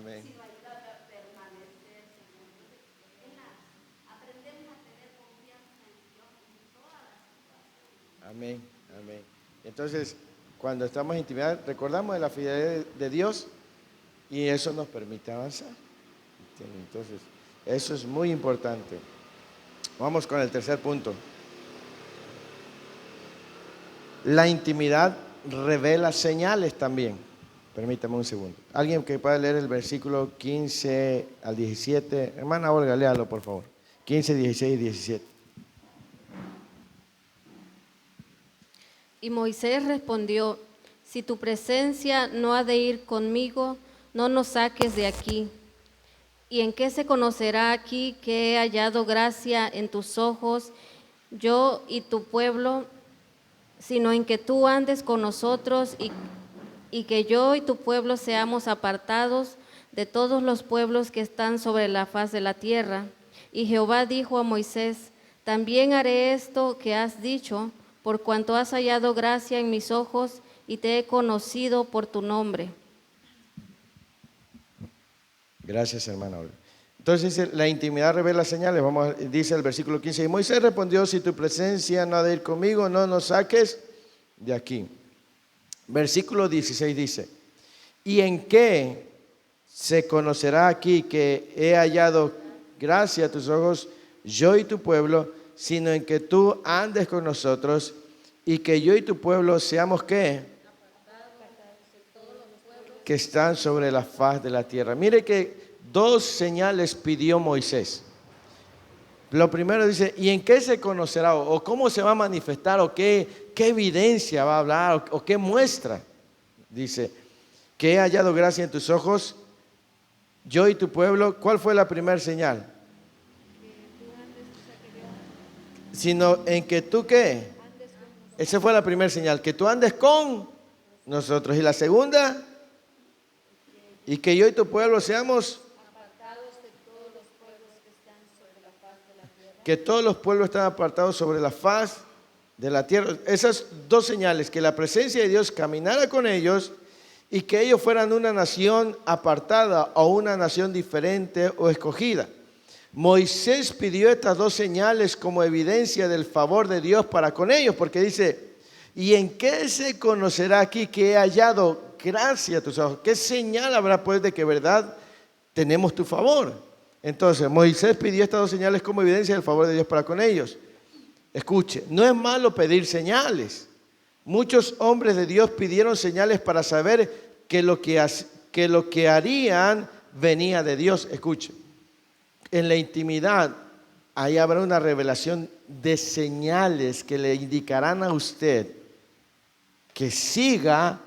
Amén. Amén, amén. Entonces, cuando estamos en intimidad, recordamos de la fidelidad de Dios y eso nos permite avanzar. ¿Entiendes? Entonces, eso es muy importante. Vamos con el tercer punto. La intimidad revela señales también. Permítame un segundo. Alguien que pueda leer el versículo 15 al 17. Hermana Olga, léalo por favor. 15, 16 y 17. Y Moisés respondió: si tu presencia no ha de ir conmigo, no nos saques de aquí. ¿Y en qué se conocerá aquí que he hallado gracia en tus ojos, yo y tu pueblo, sino en que tú andes con nosotros y que yo y tu pueblo seamos apartados de todos los pueblos que están sobre la faz de la tierra? Y Jehová dijo a Moisés: también haré esto que has dicho, por cuanto has hallado gracia en mis ojos y te he conocido por tu nombre. Gracias, hermana Olga. Entonces dice, la intimidad revela señales. Dice el versículo 15. Y Moisés respondió: si tu presencia no ha de ir conmigo, no nos saques de aquí. Versículo 16 dice: ¿y en qué se conocerá aquí que he hallado gracia a tus ojos, yo y tu pueblo, sino en que tú andes con nosotros y que yo y tu pueblo seamos ¿qué? Que están sobre la faz de la tierra. Mire que dos señales pidió Moisés. Lo primero dice, ¿y en qué se conocerá? O cómo se va a manifestar, o qué evidencia va a hablar, o qué muestra. Dice, que he hallado gracia en tus ojos, yo y tu pueblo. ¿Cuál fue la primera señal? Sino en que tú ¿qué? Esa fue la primera señal, que tú andes con nosotros. Y la segunda, y que yo y tu pueblo seamos apartados de todos los pueblos que están sobre la faz de la tierra. Que todos los pueblos están apartados sobre la faz de la tierra. Esas dos señales, que la presencia de Dios caminara con ellos y que ellos fueran una nación apartada o una nación diferente o escogida. Moisés pidió estas dos señales como evidencia del favor de Dios para con ellos, porque dice, ¿y en qué se conocerá aquí que he hallado gracia a tus ojos? ¿Qué señal habrá pues de que verdad tenemos tu favor? Entonces, Moisés pidió estas dos señales como evidencia del favor de Dios para con ellos. Escuche, no es malo pedir señales. Muchos hombres de Dios pidieron señales para saber que lo que harían venía de Dios. Escuche, en la intimidad ahí habrá una revelación de señales que le indicarán a usted que siga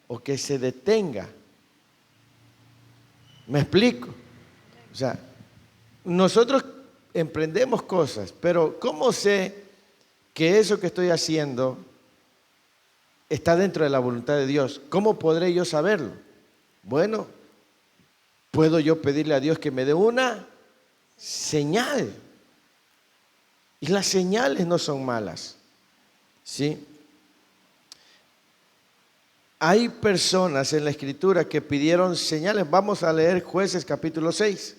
o que se detenga. ¿Me explico? O sea, nosotros emprendemos cosas, pero ¿cómo sé que eso que estoy haciendo está dentro de la voluntad de Dios? ¿Cómo podré yo saberlo? Bueno, puedo yo pedirle a Dios que me dé una señal. Y las señales no son malas, ¿sí? Hay personas en la Escritura que pidieron señales. Vamos a leer Jueces capítulo 6.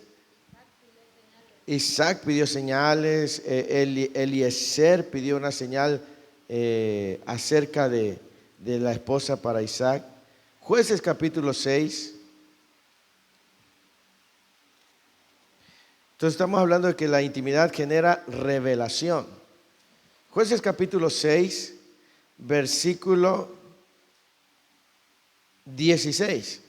Isaac pidió señales, Eliezer pidió una señal acerca de la esposa para Isaac. Jueces capítulo 6. Entonces estamos hablando de que la intimidad genera revelación. Jueces capítulo 6, versículo 16.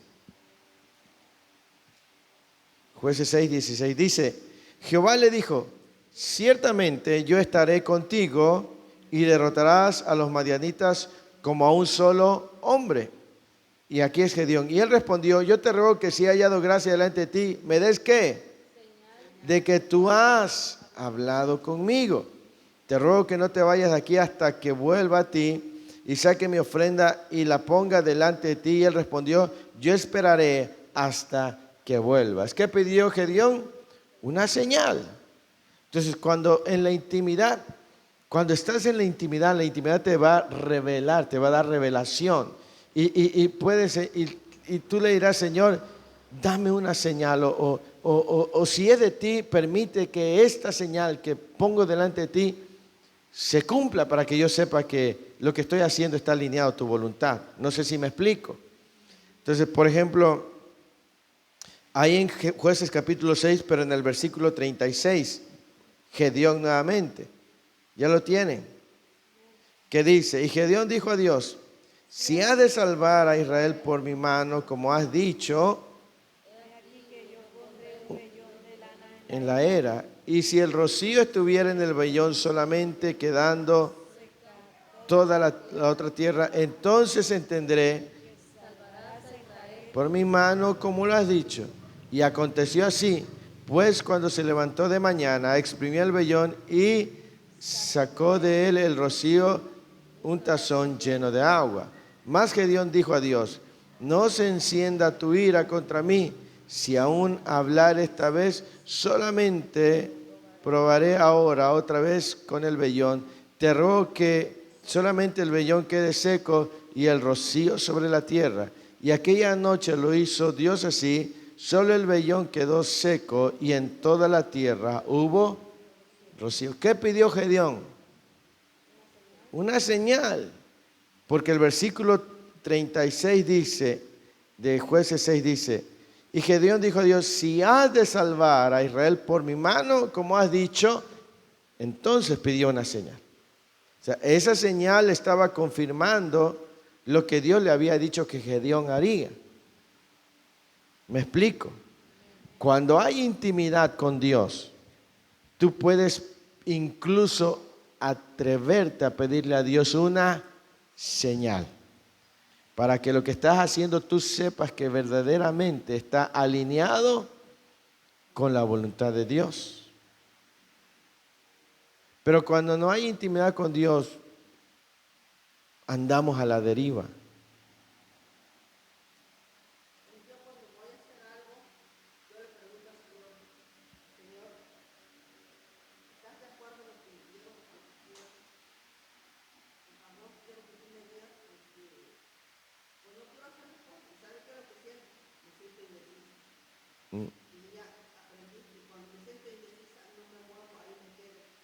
Jueces 6, 16 dice, Jehová le dijo, ciertamente yo estaré contigo y derrotarás a los madianitas como a un solo hombre. Y aquí es Gedeón. Y él respondió, yo te ruego que si he hallado gracia delante de ti, ¿me des qué? De que tú has hablado conmigo. Te ruego que no te vayas de aquí hasta que vuelva a ti y saque mi ofrenda y la ponga delante de ti. Y él respondió, yo esperaré hasta que vuelvas. ¿Qué pidió Gedeón? Una señal. Entonces, cuando estás en la intimidad te va a revelar, te va a dar revelación. Y tú le dirás, Señor, dame una señal, o si es de ti, permite que esta señal que pongo delante de ti se cumpla para que yo sepa que lo que estoy haciendo está alineado a tu voluntad. No sé si me explico. Entonces, por ejemplo, ahí en Jueces capítulo 6, pero en el versículo 36, Gedeón nuevamente. Ya lo tienen. Que dice, y Gedeón dijo a Dios, si has de salvar a Israel por mi mano, como has dicho, en la era, y si el rocío estuviera en el vellón solamente, quedando toda la otra tierra, entonces entenderé por mi mano como lo has dicho. Y aconteció así, pues cuando se levantó de mañana, exprimió el vellón y sacó de él el rocío un tazón lleno de agua. Mas Gedeón dijo a Dios, no se encienda tu ira contra mí, si aún hablar esta vez, solamente probaré ahora otra vez con el vellón. Te ruego que solamente el vellón quede seco y el rocío sobre la tierra. Y aquella noche lo hizo Dios así, solo el vellón quedó seco y en toda la tierra hubo rocío. ¿Qué pidió Gedeón? Una señal. Porque el versículo 36 dice, de Jueces 6 dice, y Gedeón dijo a Dios, si has de salvar a Israel por mi mano, como has dicho, entonces pidió una señal. O sea, esa señal estaba confirmando lo que Dios le había dicho que Gedeón haría. ¿Me explico? Cuando hay intimidad con Dios, tú puedes incluso atreverte a pedirle a Dios una señal, para que lo que estás haciendo tú sepas que verdaderamente está alineado con la voluntad de Dios. Pero cuando no hay intimidad con Dios, andamos a la deriva.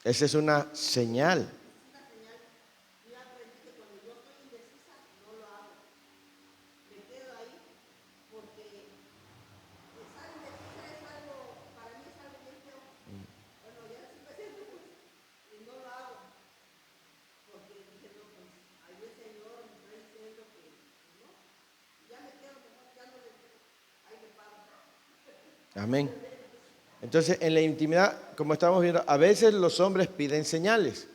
Esa es una señal. Amén. Entonces, en la intimidad, como estamos viendo, a veces los hombres piden señales,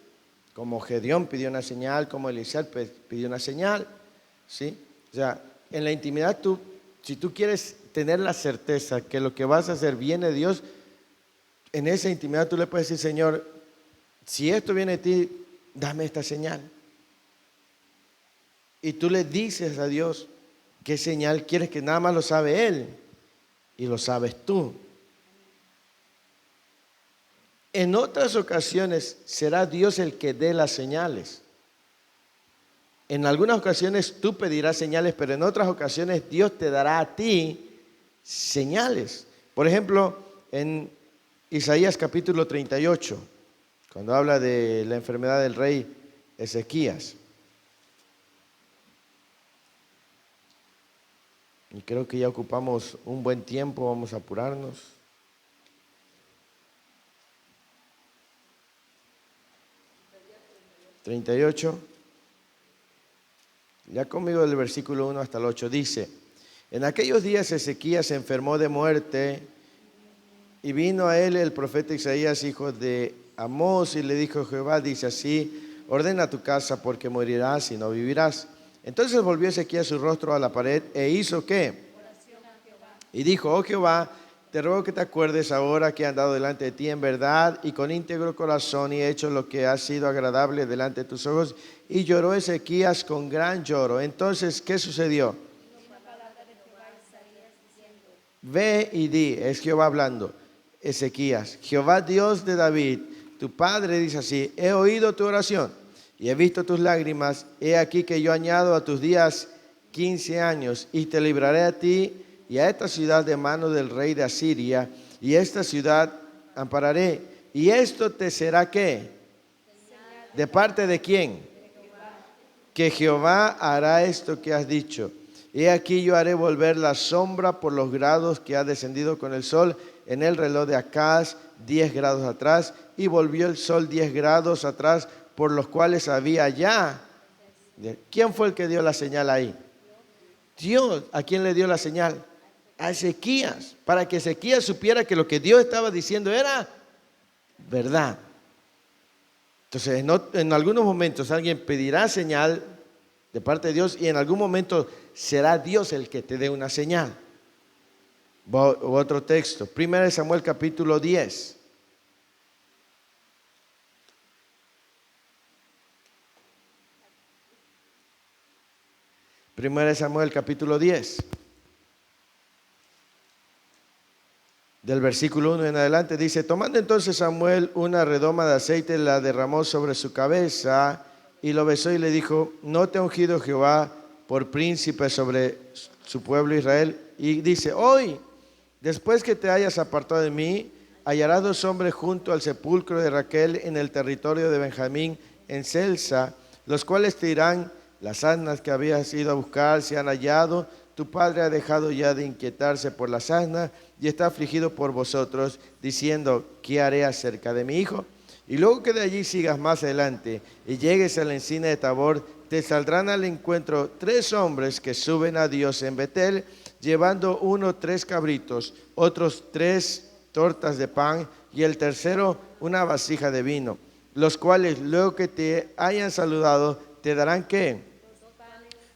como Gedeón pidió una señal, como Eliezer pidió una señal, ¿sí? O sea, en la intimidad si tú quieres tener la certeza que lo que vas a hacer viene de Dios, en esa intimidad tú le puedes decir, Señor, si esto viene de ti, dame esta señal. Y tú le dices a Dios qué señal quieres, que nada más lo sabe Él y lo sabes tú. En otras ocasiones será Dios el que dé las señales. En algunas ocasiones tú pedirás señales, pero en otras ocasiones Dios te dará a ti señales. Por ejemplo, en Isaías capítulo 38, cuando habla de la enfermedad del rey Ezequías. Y creo que ya ocupamos un buen tiempo, vamos a apurarnos. (38) Ya conmigo del versículo 1 hasta el 8 dice, en aquellos días Ezequías se enfermó de muerte y vino a él el profeta Isaías, hijo de Amós, y le dijo, Jehová dice así, ordena tu casa porque morirás y no vivirás. Entonces volvió Ezequías su rostro a la pared e hizo ¿qué? Y dijo, oh Jehová, te ruego que te acuerdes ahora que he andado delante de ti en verdad y con íntegro corazón y he hecho lo que ha sido agradable delante de tus ojos. Y lloró Ezequías con gran lloro. Entonces, ¿qué sucedió? Ve y di, es Jehová hablando, Ezequías, Jehová Dios de David, tu padre dice así, he oído tu oración y he visto tus lágrimas, he aquí que yo añado a tus días 15 años y te libraré a ti y a esta ciudad de mano del rey de Asiria, y esta ciudad ampararé. ¿Y esto te será qué? ¿De parte de quién? Que Jehová hará esto que has dicho. he aquí yo haré volver la sombra por los grados que ha descendido con el sol en el reloj de Acaz 10 grados atrás, y volvió el sol 10 grados atrás, por los cuales había ya. ¿Quién fue el que dio la señal ahí? Dios. ¿A quién le dio la señal? A Ezequías, para que Ezequías supiera que lo que Dios estaba diciendo era verdad. Entonces, en algunos momentos alguien pedirá señal de parte de Dios, y en algún momento será Dios el que te dé una señal. Otro texto, 1 Samuel capítulo 10. Primera de Samuel capítulo 10. Del versículo 1 en adelante dice: tomando entonces Samuel una redoma de aceite, la derramó sobre su cabeza y lo besó y le dijo: ¿no te ha ungido Jehová por príncipe sobre su pueblo Israel? Y dice: hoy, después que te hayas apartado de mí, hallarás 2 hombres junto al sepulcro de Raquel en el territorio de Benjamín, en Selsa, los cuales te dirán: las asnas que habías ido a buscar se han hallado. Tu padre ha dejado ya de inquietarse por las asnas y está afligido por vosotros, diciendo: ¿qué haré acerca de mi hijo? Y luego que de allí sigas más adelante y llegues a la encina de Tabor, te saldrán al encuentro 3 hombres que suben a Dios en Betel, llevando uno 3 cabritos, otros 3 tortas de pan y el tercero una vasija de vino, los cuales luego que te hayan saludado te darán ¿qué?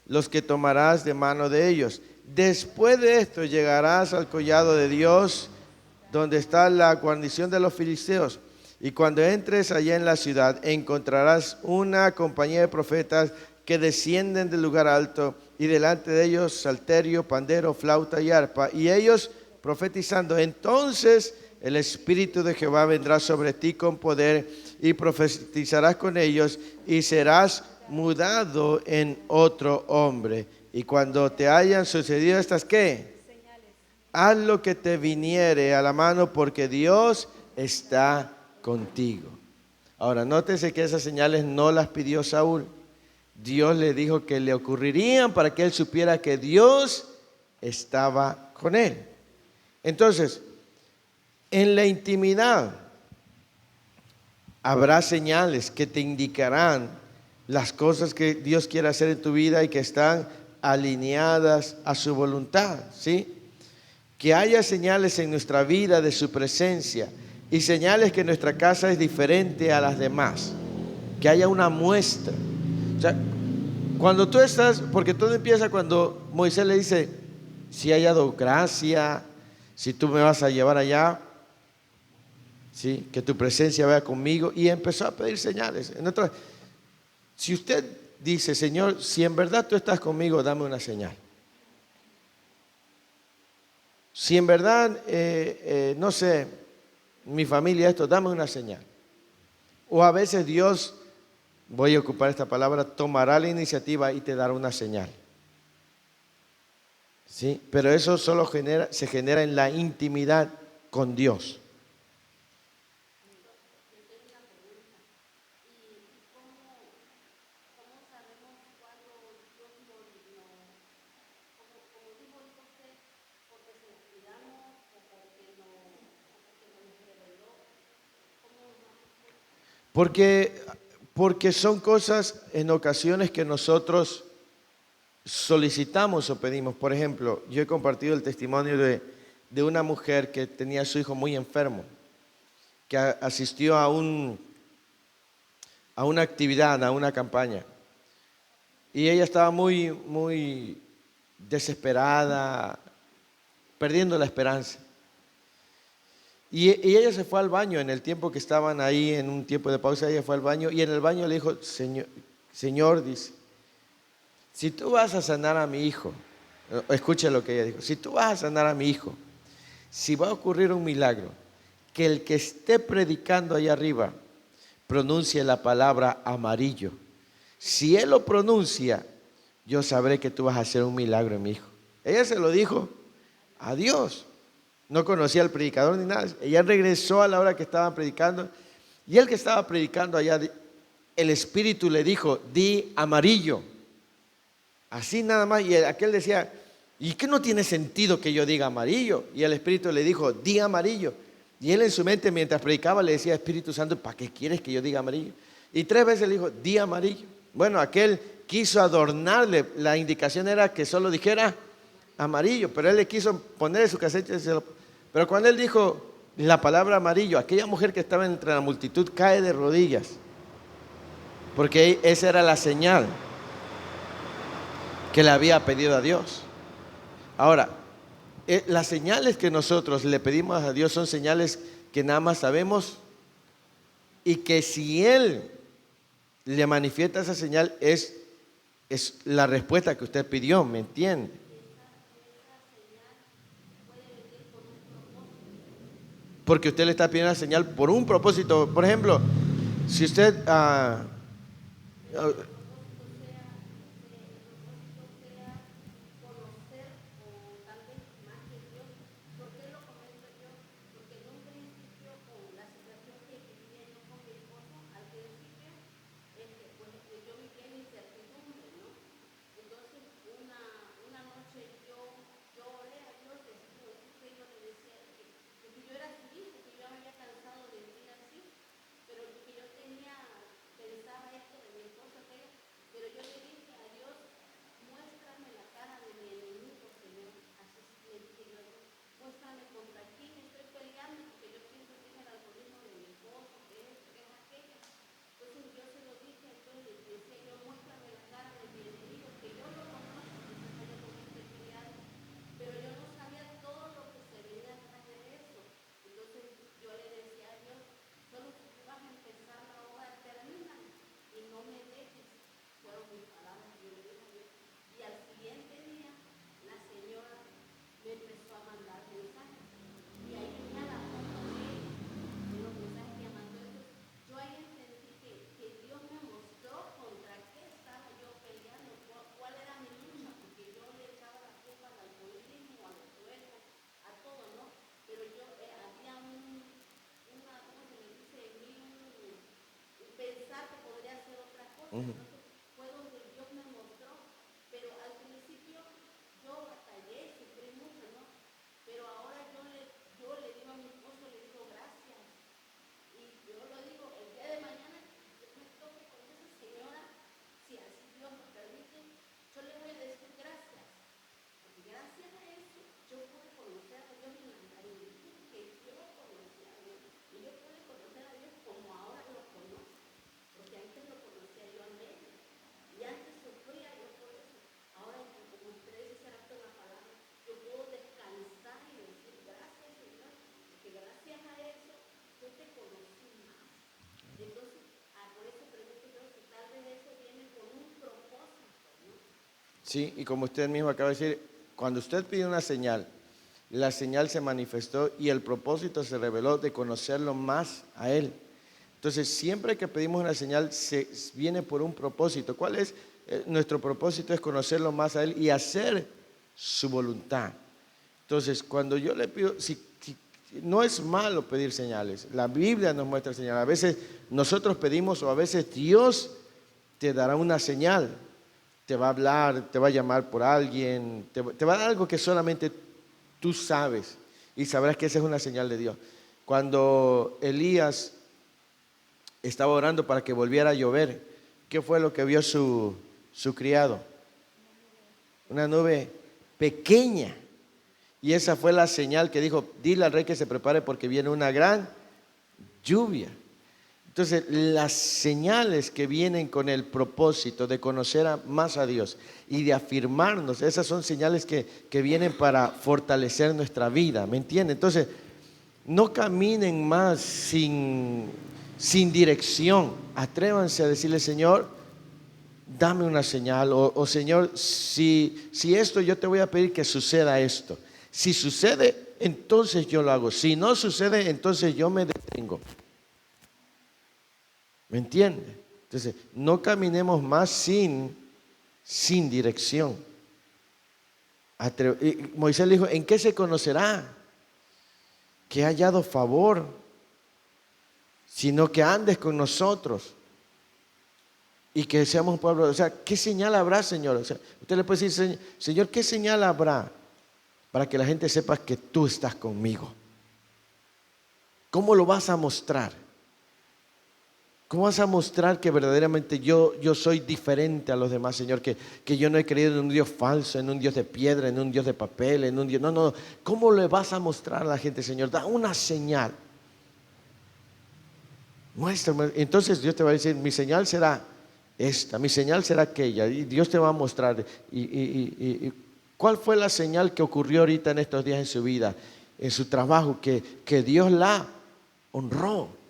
Los que tomarás de mano de ellos. Después de esto llegarás al collado de Dios, donde está la guarnición de los filisteos, y cuando entres allá en la ciudad encontrarás una compañía de profetas que descienden del lugar alto, y delante de ellos salterio, pandero, flauta y arpa, y ellos profetizando. Entonces el Espíritu de Jehová vendrá sobre ti con poder, y profetizarás con ellos, y serás mudado en otro hombre. Y cuando te hayan sucedido estas ¿qué? Señales. Haz lo que te viniere a la mano, porque Dios está contigo. Ahora, nótese que esas señales no las pidió Saúl. Dios le dijo que le ocurrirían para que él supiera que Dios estaba con él. Entonces, en la intimidad habrá señales que te indicarán las cosas que Dios quiere hacer en tu vida y que están alineadas a su voluntad, ¿sí? Que haya señales en nuestra vida de su presencia y señales que nuestra casa es diferente a las demás. Que haya una muestra. O sea, cuando tú estás, porque todo empieza cuando Moisés le dice: si he hallado gracia, si tú me vas a llevar allá, ¿sí? Que tu presencia vaya conmigo. Y empezó a pedir señales. Si usted dice: Señor, si en verdad tú estás conmigo, dame una señal. Si en verdad, no sé, mi familia esto, dame una señal. O a veces Dios, voy a ocupar esta palabra, tomará la iniciativa y te dará una señal. ¿Sí? Pero eso solo se genera en la intimidad con Dios. Porque son cosas en ocasiones que nosotros solicitamos o pedimos. Por ejemplo, yo he compartido el testimonio de una mujer que tenía a su hijo muy enfermo, que asistió a una actividad, a una campaña. Y ella estaba muy, muy desesperada, perdiendo la esperanza. Y ella se fue al baño en el tiempo que estaban ahí, en un tiempo de pausa. Ella fue al baño y en el baño le dijo: Señor, dice, si tú vas a sanar a mi hijo, escucha lo que ella dijo: si tú vas a sanar a mi hijo, si va a ocurrir un milagro, que el que esté predicando allá arriba pronuncie la palabra amarillo. Si él lo pronuncia, yo sabré que tú vas a hacer un milagro en mi hijo. Ella se lo dijo a Dios. No conocía al predicador ni nada. Ella regresó a la hora que estaban predicando, y el que estaba predicando allá, el Espíritu le dijo: di amarillo. Así nada más. Y aquel decía, ¿y qué no tiene sentido que yo diga amarillo? Y el Espíritu le dijo, di amarillo. Y él en su mente, mientras predicaba, le decía, Espíritu Santo, ¿para qué quieres que yo diga amarillo? Y 3 veces le dijo, di amarillo. Bueno, aquel quiso adornarle. La indicación era que solo dijera amarillo, pero él le quiso poner su cassette. Pero cuando él dijo la palabra amarillo, aquella mujer que estaba entre la multitud cae de rodillas, porque esa era la señal que le había pedido a Dios. Ahora, las señales que nosotros le pedimos a Dios son señales que nada más sabemos, y que si Él le manifiesta esa señal es la respuesta que usted pidió, ¿me entiende? Porque usted le está pidiendo la señal por un propósito. Por ejemplo, si usted sí, y como usted mismo acaba de decir, cuando usted pide una señal, la señal se manifestó y el propósito se reveló de conocerlo más a Él. Entonces, siempre que pedimos una señal, se viene por un propósito. ¿Cuál es? Nuestro propósito es conocerlo más a Él y hacer su voluntad. Entonces, cuando yo le pido, no es malo pedir señales. La Biblia nos muestra señales. A veces nosotros pedimos, o a veces Dios te dará una señal. Te va a hablar, te va a llamar por alguien, te va a dar algo que solamente tú sabes, y sabrás que esa es una señal de Dios. Cuando Elías estaba orando para que volviera a llover, ¿qué fue lo que vio su criado? Una nube pequeña. Y esa fue la señal que dijo, dile al rey que se prepare porque viene una gran lluvia. Entonces, las señales que vienen con el propósito de conocer más a Dios y de afirmarnos, esas son señales que vienen para fortalecer nuestra vida, ¿me entienden? Entonces, no caminen más sin dirección. Atrévanse a decirle, Señor, dame una señal, o Señor, si esto, yo te voy a pedir que suceda esto. Si sucede, entonces yo lo hago. Si no sucede, entonces yo me detengo. ¿Me entiende? Entonces, no caminemos más sin dirección. Moisés le dijo, ¿en qué se conocerá que he hallado favor? Sino que andes con nosotros. y que seamos un pueblo. O sea, ¿qué señal habrá, Señor? O sea, usted le puede decir, Señor, ¿qué señal habrá para que la gente sepa que tú estás conmigo? ¿Cómo lo vas a mostrar? ¿Cómo vas a mostrar que verdaderamente yo soy diferente a los demás, Señor? Que yo no he creído en un Dios falso, en un Dios de piedra, en un Dios de papel, en un Dios... No, no. ¿Cómo le vas a mostrar a la gente, Señor? Da una señal. Muéstrame. Entonces Dios te va a decir, mi señal será esta, mi señal será aquella. Y Dios te va a mostrar. Y ¿cuál fue la señal que ocurrió ahorita en estos días en su vida, en su trabajo, que Dios la honró?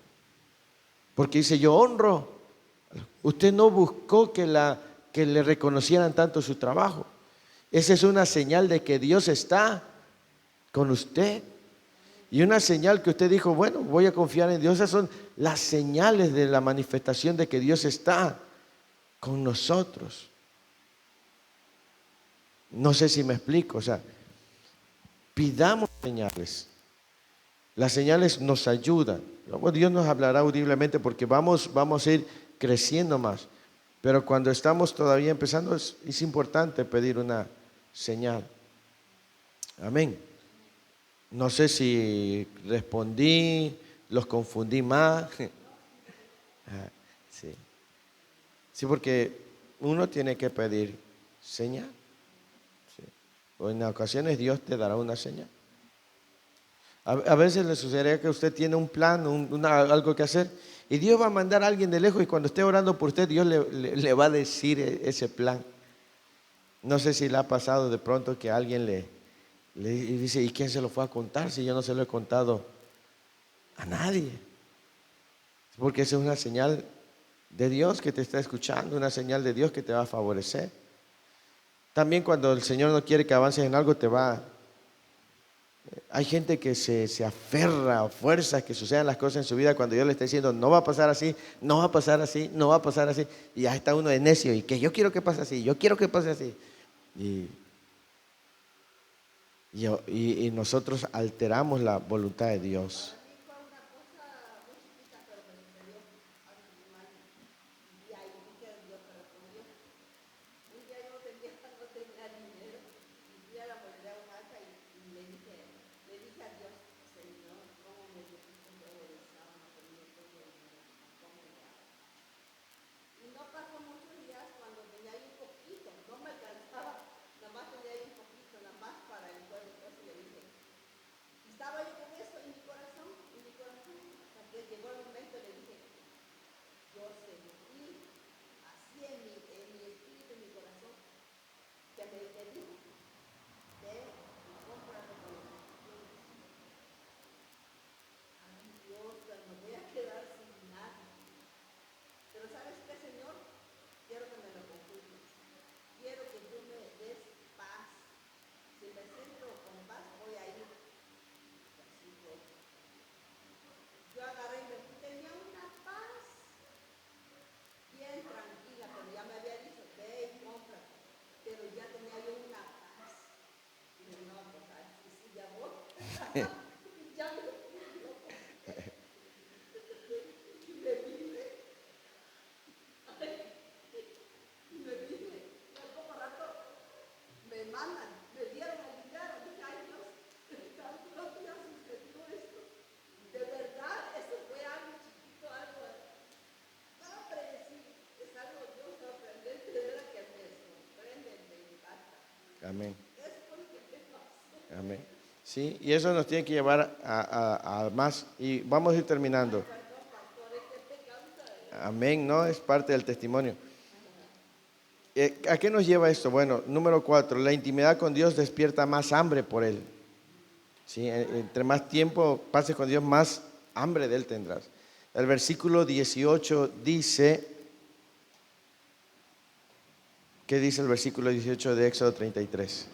Porque dice, yo honro. Usted no buscó que le reconocieran tanto su trabajo. Esa es una señal de que Dios está con usted. Y una señal que usted dijo, bueno, voy a confiar en Dios. Esas son las señales de la manifestación de que Dios está con nosotros. No sé si me explico. O sea, pidamos señales. Las señales nos ayudan. Dios nos hablará audiblemente porque vamos a ir creciendo más. Pero cuando estamos todavía empezando es importante pedir una señal. Amén. No sé si respondí, los confundí más. Sí. Sí, porque uno tiene que pedir señal. Sí. O en ocasiones Dios te dará una señal. A veces le sucederá que usted tiene un plan, algo que hacer, y Dios va a mandar a alguien de lejos y cuando esté orando por usted, Dios le va a decir ese plan. No sé si le ha pasado de pronto que alguien le dice, ¿y quién se lo fue a contar si yo no se lo he contado a nadie? Porque esa es una señal de Dios que te está escuchando, una señal de Dios que te va a favorecer. También cuando el Señor no quiere que avances en algo, hay gente que se aferra a fuerzas que sucedan las cosas en su vida cuando Dios le está diciendo, no va a pasar así, no va a pasar así, no va a pasar así. Y ya está uno de necio y que yo quiero que pase así, yo quiero que pase así. Y nosotros alteramos la voluntad de Dios. Amén. Amén. Sí, y eso nos tiene que llevar a más. Y vamos a ir terminando. Amén, ¿no? Es parte del testimonio. ¿A qué nos lleva esto? Bueno, número 4, la intimidad con Dios despierta más hambre por Él. ¿Sí? Entre más tiempo pases con Dios, más hambre de Él tendrás. El versículo 18 dice, ¿qué dice el versículo 18 de Éxodo 33?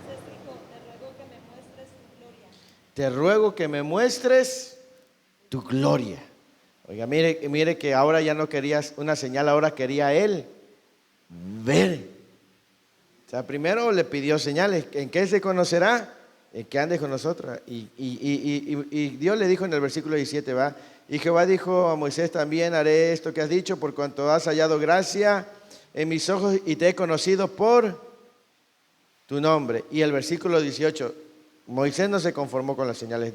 Entonces dijo, te ruego que me muestres tu gloria. Te ruego que me muestres tu gloria. Oiga, mire que ahora ya no querías una señal, ahora quería él ver. O sea, primero le pidió señales. ¿En qué se conocerá? En que andes con nosotros. Y Dios le dijo en el versículo 17, Y Jehová dijo a Moisés: también haré esto que has dicho, por cuanto has hallado gracia en mis ojos y te he conocido por tu nombre. Y el versículo 18, Moisés no se conformó con las señales,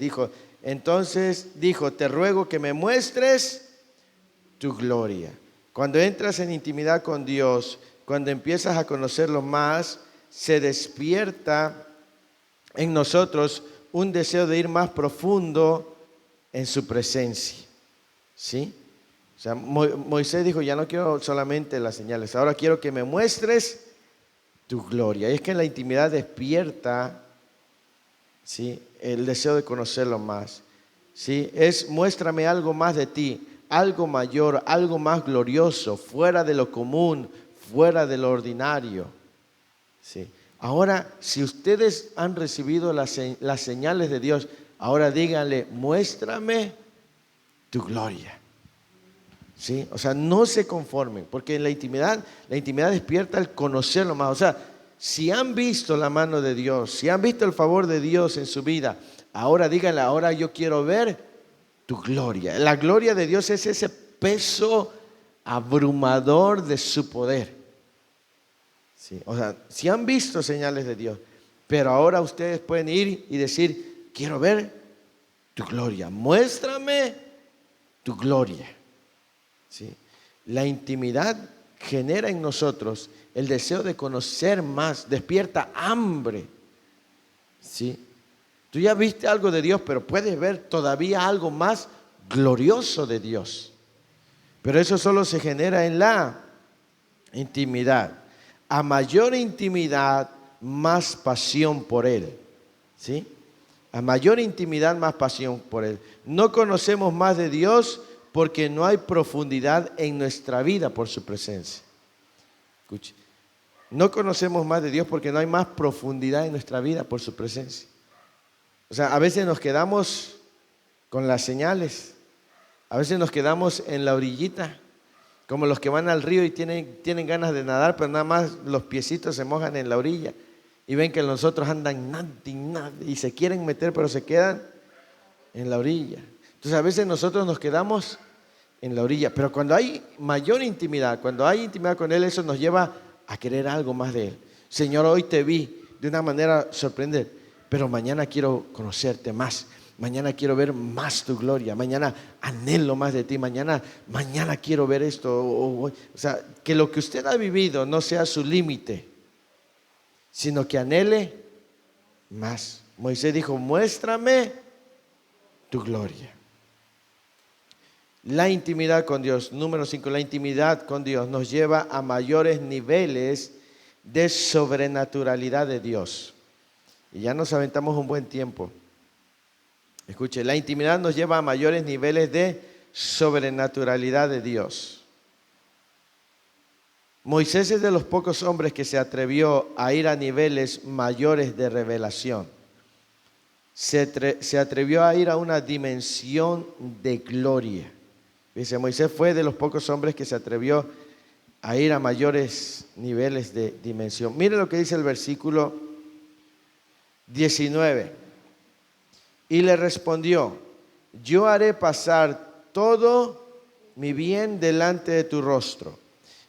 entonces dijo, te ruego que me muestres tu gloria. Cuando entras en intimidad con Dios, cuando empiezas a conocerlo más, se despierta en nosotros un deseo de ir más profundo en su presencia. ¿Sí? O sea, Moisés dijo, ya no quiero solamente las señales, ahora quiero que me muestres tu gloria. Y es que en la intimidad despierta, ¿sí?, el deseo de conocerlo más. ¿Sí? Es muéstrame algo más de ti, algo mayor, algo más glorioso, fuera de lo común, fuera de lo ordinario. ¿Sí? Ahora, si ustedes han recibido las señales de Dios, ahora díganle, muéstrame tu gloria. ¿Sí? O sea, no se conformen, porque en la intimidad despierta el conocerlo más. O sea, si han visto la mano de Dios, si han visto el favor de Dios en su vida, ahora díganle, ahora yo quiero ver tu gloria. La gloria de Dios es ese peso abrumador de su poder. ¿Sí? O sea, si han visto señales de Dios, pero ahora ustedes pueden ir y decir, quiero ver tu gloria, muéstrame tu gloria. ¿Sí? La intimidad genera en nosotros el deseo de conocer más, despierta hambre. ¿Sí? Tú ya viste algo de Dios, pero puedes ver todavía algo más glorioso de Dios. Pero eso solo se genera en la intimidad. A mayor intimidad, más pasión por Él. ¿Sí? A mayor intimidad, más pasión por Él. No conocemos más de Dios porque no hay profundidad en nuestra vida por su presencia. Escuche. No conocemos más de Dios porque no hay más profundidad en nuestra vida por su presencia. O sea, a veces nos quedamos con las señales. A veces nos quedamos en la orillita, como los que van al río y tienen ganas de nadar, pero nada más los piecitos se mojan en la orilla y ven que los otros andan y se quieren meter, pero se quedan en la orilla. Entonces a veces nosotros nos quedamos en la orilla, pero cuando hay mayor intimidad, cuando hay intimidad con Él, eso nos lleva a querer algo más de Él. Señor, hoy te vi de una manera sorprendente, pero mañana quiero conocerte más. Mañana quiero ver más tu gloria. Mañana anhelo más de ti. Mañana quiero ver esto. O sea, que lo que usted ha vivido no sea su límite, sino que anhele más. Moisés dijo, muéstrame tu gloria. La intimidad con Dios. Número 5, la intimidad con Dios nos lleva a mayores niveles de sobrenaturalidad de Dios. Y ya nos aventamos un buen tiempo. Escuche, la intimidad nos lleva a mayores niveles de sobrenaturalidad de Dios. Moisés es de los pocos hombres que se atrevió a ir a niveles mayores de revelación. Se atrevió a ir a una dimensión de gloria. Dice, Moisés fue de los pocos hombres que se atrevió a ir a mayores niveles de dimensión. Mire lo que dice el versículo 19. Y le respondió, yo haré pasar todo mi bien delante de tu rostro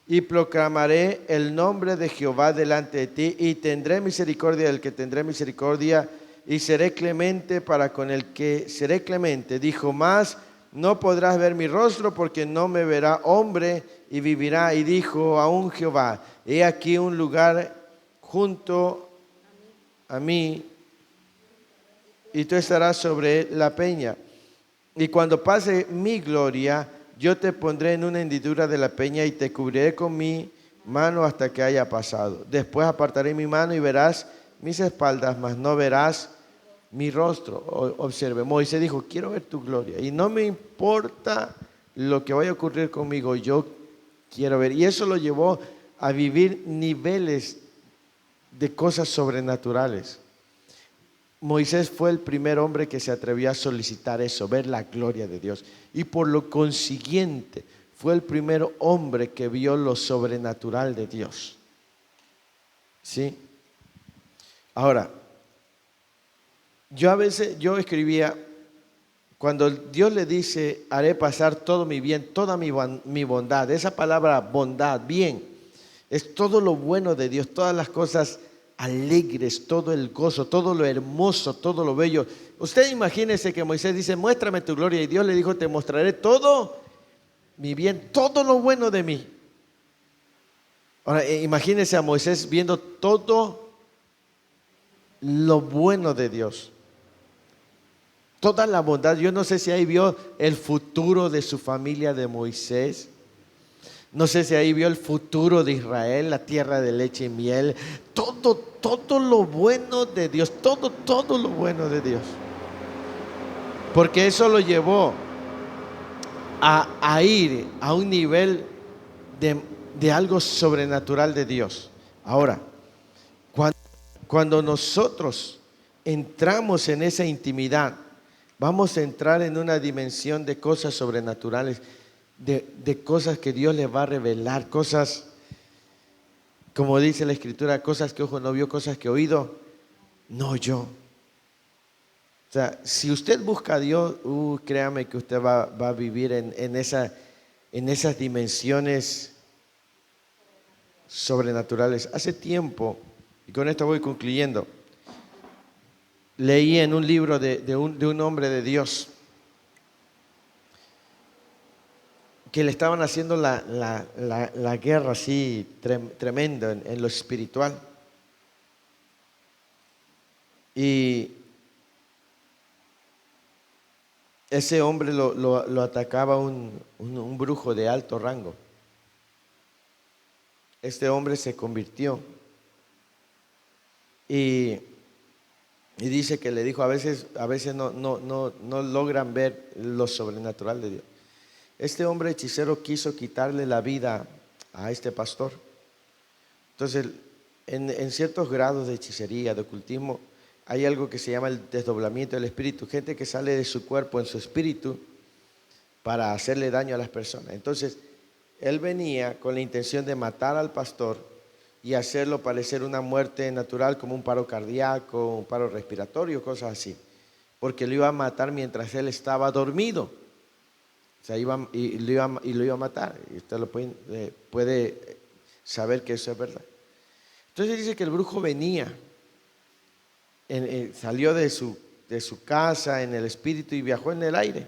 y proclamaré el nombre de Jehová delante de ti y tendré misericordia del que tendré misericordia y seré clemente para con el que seré clemente. Dijo más, no podrás ver mi rostro porque no me verá hombre y vivirá. Y dijo aún Jehová, he aquí un lugar junto a mí y tú estarás sobre la peña. Y cuando pase mi gloria, yo te pondré en una hendidura de la peña y te cubriré con mi mano hasta que haya pasado. Después apartaré mi mano y verás mis espaldas, mas no verás mi rostro. Observe, Moisés dijo, quiero ver tu gloria. Y no me importa lo que vaya a ocurrir conmigo, yo quiero ver. Y eso lo llevó a vivir niveles de cosas sobrenaturales. Moisés fue el primer hombre que se atrevió a solicitar eso, ver la gloria de Dios. Y por lo consiguiente, fue el primer hombre que vio lo sobrenatural de Dios. ¿Sí? Ahora, yo escribía, cuando Dios le dice, haré pasar todo mi bien, toda mi bondad, esa palabra bondad, bien, es todo lo bueno de Dios, todas las cosas alegres, todo el gozo, todo lo hermoso, todo lo bello. Usted imagínese que Moisés dice, muéstrame tu gloria, y Dios le dijo, te mostraré todo mi bien, todo lo bueno de mí. Ahora, imagínese a Moisés viendo todo lo bueno de Dios, toda la bondad. Yo no sé si ahí vio el futuro de su familia de Moisés. No sé si ahí vio el futuro de Israel, la tierra de leche y miel. Todo lo bueno de Dios, todo lo bueno de Dios. Porque eso lo llevó a ir a un nivel de algo sobrenatural de Dios. Ahora, cuando nosotros entramos en esa intimidad, vamos a entrar en una dimensión de cosas sobrenaturales, de cosas que Dios le va a revelar, cosas, como dice la Escritura, cosas que ojo no vio, cosas que oído no oyó. O sea, si usted busca a Dios, créame que usted va a vivir en esas dimensiones sobrenaturales. Hace tiempo, y con esto voy concluyendo, leí en un libro de un hombre de Dios que le estaban haciendo la guerra así tremenda en lo espiritual. Y ese hombre lo atacaba un brujo de alto rango. Este hombre se convirtió y dice que le dijo, a veces no logran ver lo sobrenatural de Dios. Este hombre hechicero quiso quitarle la vida a este pastor. Entonces, en ciertos grados de hechicería, de ocultismo, hay algo que se llama el desdoblamiento del espíritu. Gente que sale de su cuerpo en su espíritu para hacerle daño a las personas. Entonces, él venía con la intención de matar al pastor y hacerlo parecer una muerte natural, como un paro cardíaco, un paro respiratorio, cosas así. Porque lo iba a matar mientras él estaba dormido. O sea, lo iba a matar. Y usted lo puede saber que eso es verdad. Entonces dice que el brujo venía, salió de su casa en el espíritu y viajó en el aire.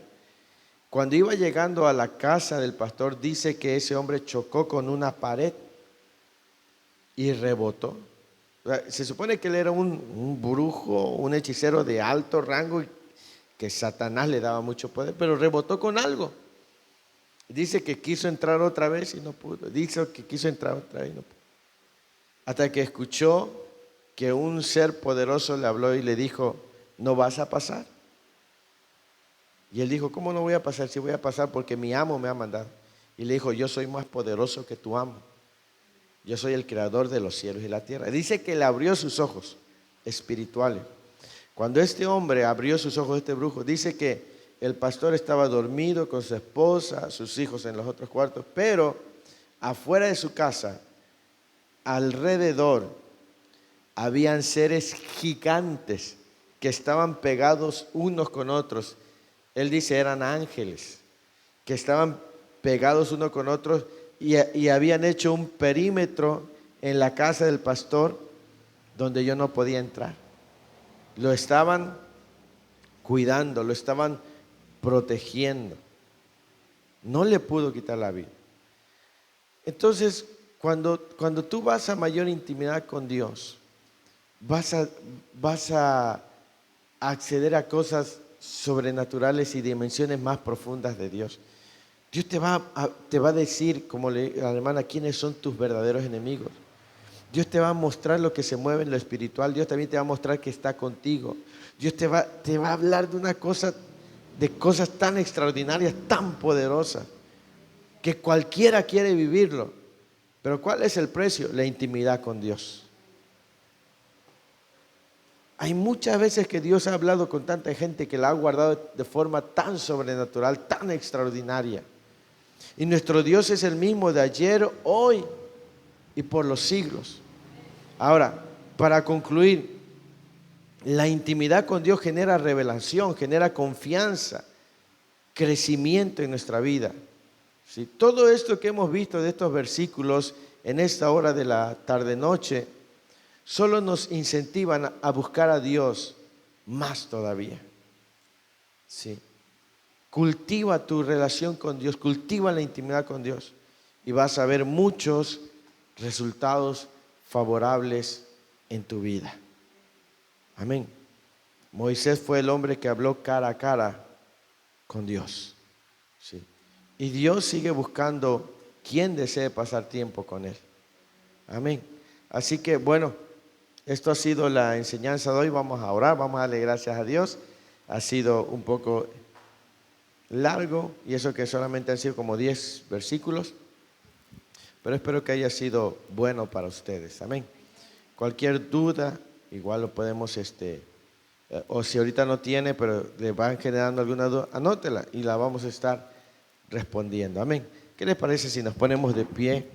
Cuando iba llegando a la casa del pastor, dice que ese hombre chocó con una pared y rebotó. O sea, se supone que él era un brujo, un hechicero de alto rango, que Satanás le daba mucho poder, pero rebotó con algo. Dice que quiso entrar otra vez y no pudo. Dice que quiso entrar otra vez y no pudo. Hasta que escuchó que un ser poderoso le habló y le dijo, no vas a pasar. Y él dijo, ¿cómo no voy a pasar? Si voy a pasar porque mi amo me ha mandado. Y le dijo, yo soy más poderoso que tu amo. Yo soy el creador de los cielos y la tierra. Dice que le abrió sus ojos espirituales. Cuando este hombre abrió sus ojos, este brujo, dice que el pastor estaba dormido con su esposa, sus hijos en los otros cuartos, pero afuera de su casa, alrededor, habían seres gigantes que estaban pegados unos con otros. Él dice, eran ángeles que estaban pegados unos con otros y habían hecho un perímetro en la casa del pastor donde yo no podía entrar. Lo estaban cuidando, lo estaban protegiendo. No le pudo quitar la vida. Entonces, cuando tú vas a mayor intimidad con Dios, vas a acceder a cosas sobrenaturales y dimensiones más profundas de Dios. Dios te va a decir, como le a la hermana, quiénes son tus verdaderos enemigos. Dios te va a mostrar lo que se mueve en lo espiritual. Dios también te va a mostrar que está contigo. Dios te va a hablar de cosas tan extraordinarias, tan poderosas, que cualquiera quiere vivirlo. Pero ¿cuál es el precio? La intimidad con Dios. Hay muchas veces que Dios ha hablado con tanta gente que la ha guardado de forma tan sobrenatural, tan extraordinaria. Y nuestro Dios es el mismo de ayer, hoy y por los siglos. Ahora, para concluir, la intimidad con Dios genera revelación, genera confianza, crecimiento en nuestra vida. ¿Sí? Todo esto que hemos visto de estos versículos en esta hora de la tarde-noche, solo nos incentivan a buscar a Dios más todavía. ¿Sí? Cultiva tu relación con Dios, cultiva la intimidad con Dios y vas a ver muchos resultados favorables en tu vida. Amén. Moisés fue el hombre que habló cara a cara con Dios. ¿Sí? Y Dios sigue buscando quien desee pasar tiempo con Él. Amén. Así que bueno, esto ha sido la enseñanza de hoy. Vamos a orar, vamos a darle gracias a Dios. Ha sido un poco largo y eso que solamente han sido como 10 versículos. Pero espero que haya sido bueno para ustedes. Amén. Cualquier duda, igual lo podemos, o si ahorita no tiene, pero le van generando alguna duda, anótela y la vamos a estar respondiendo. Amén. ¿Qué les parece si nos ponemos de pie?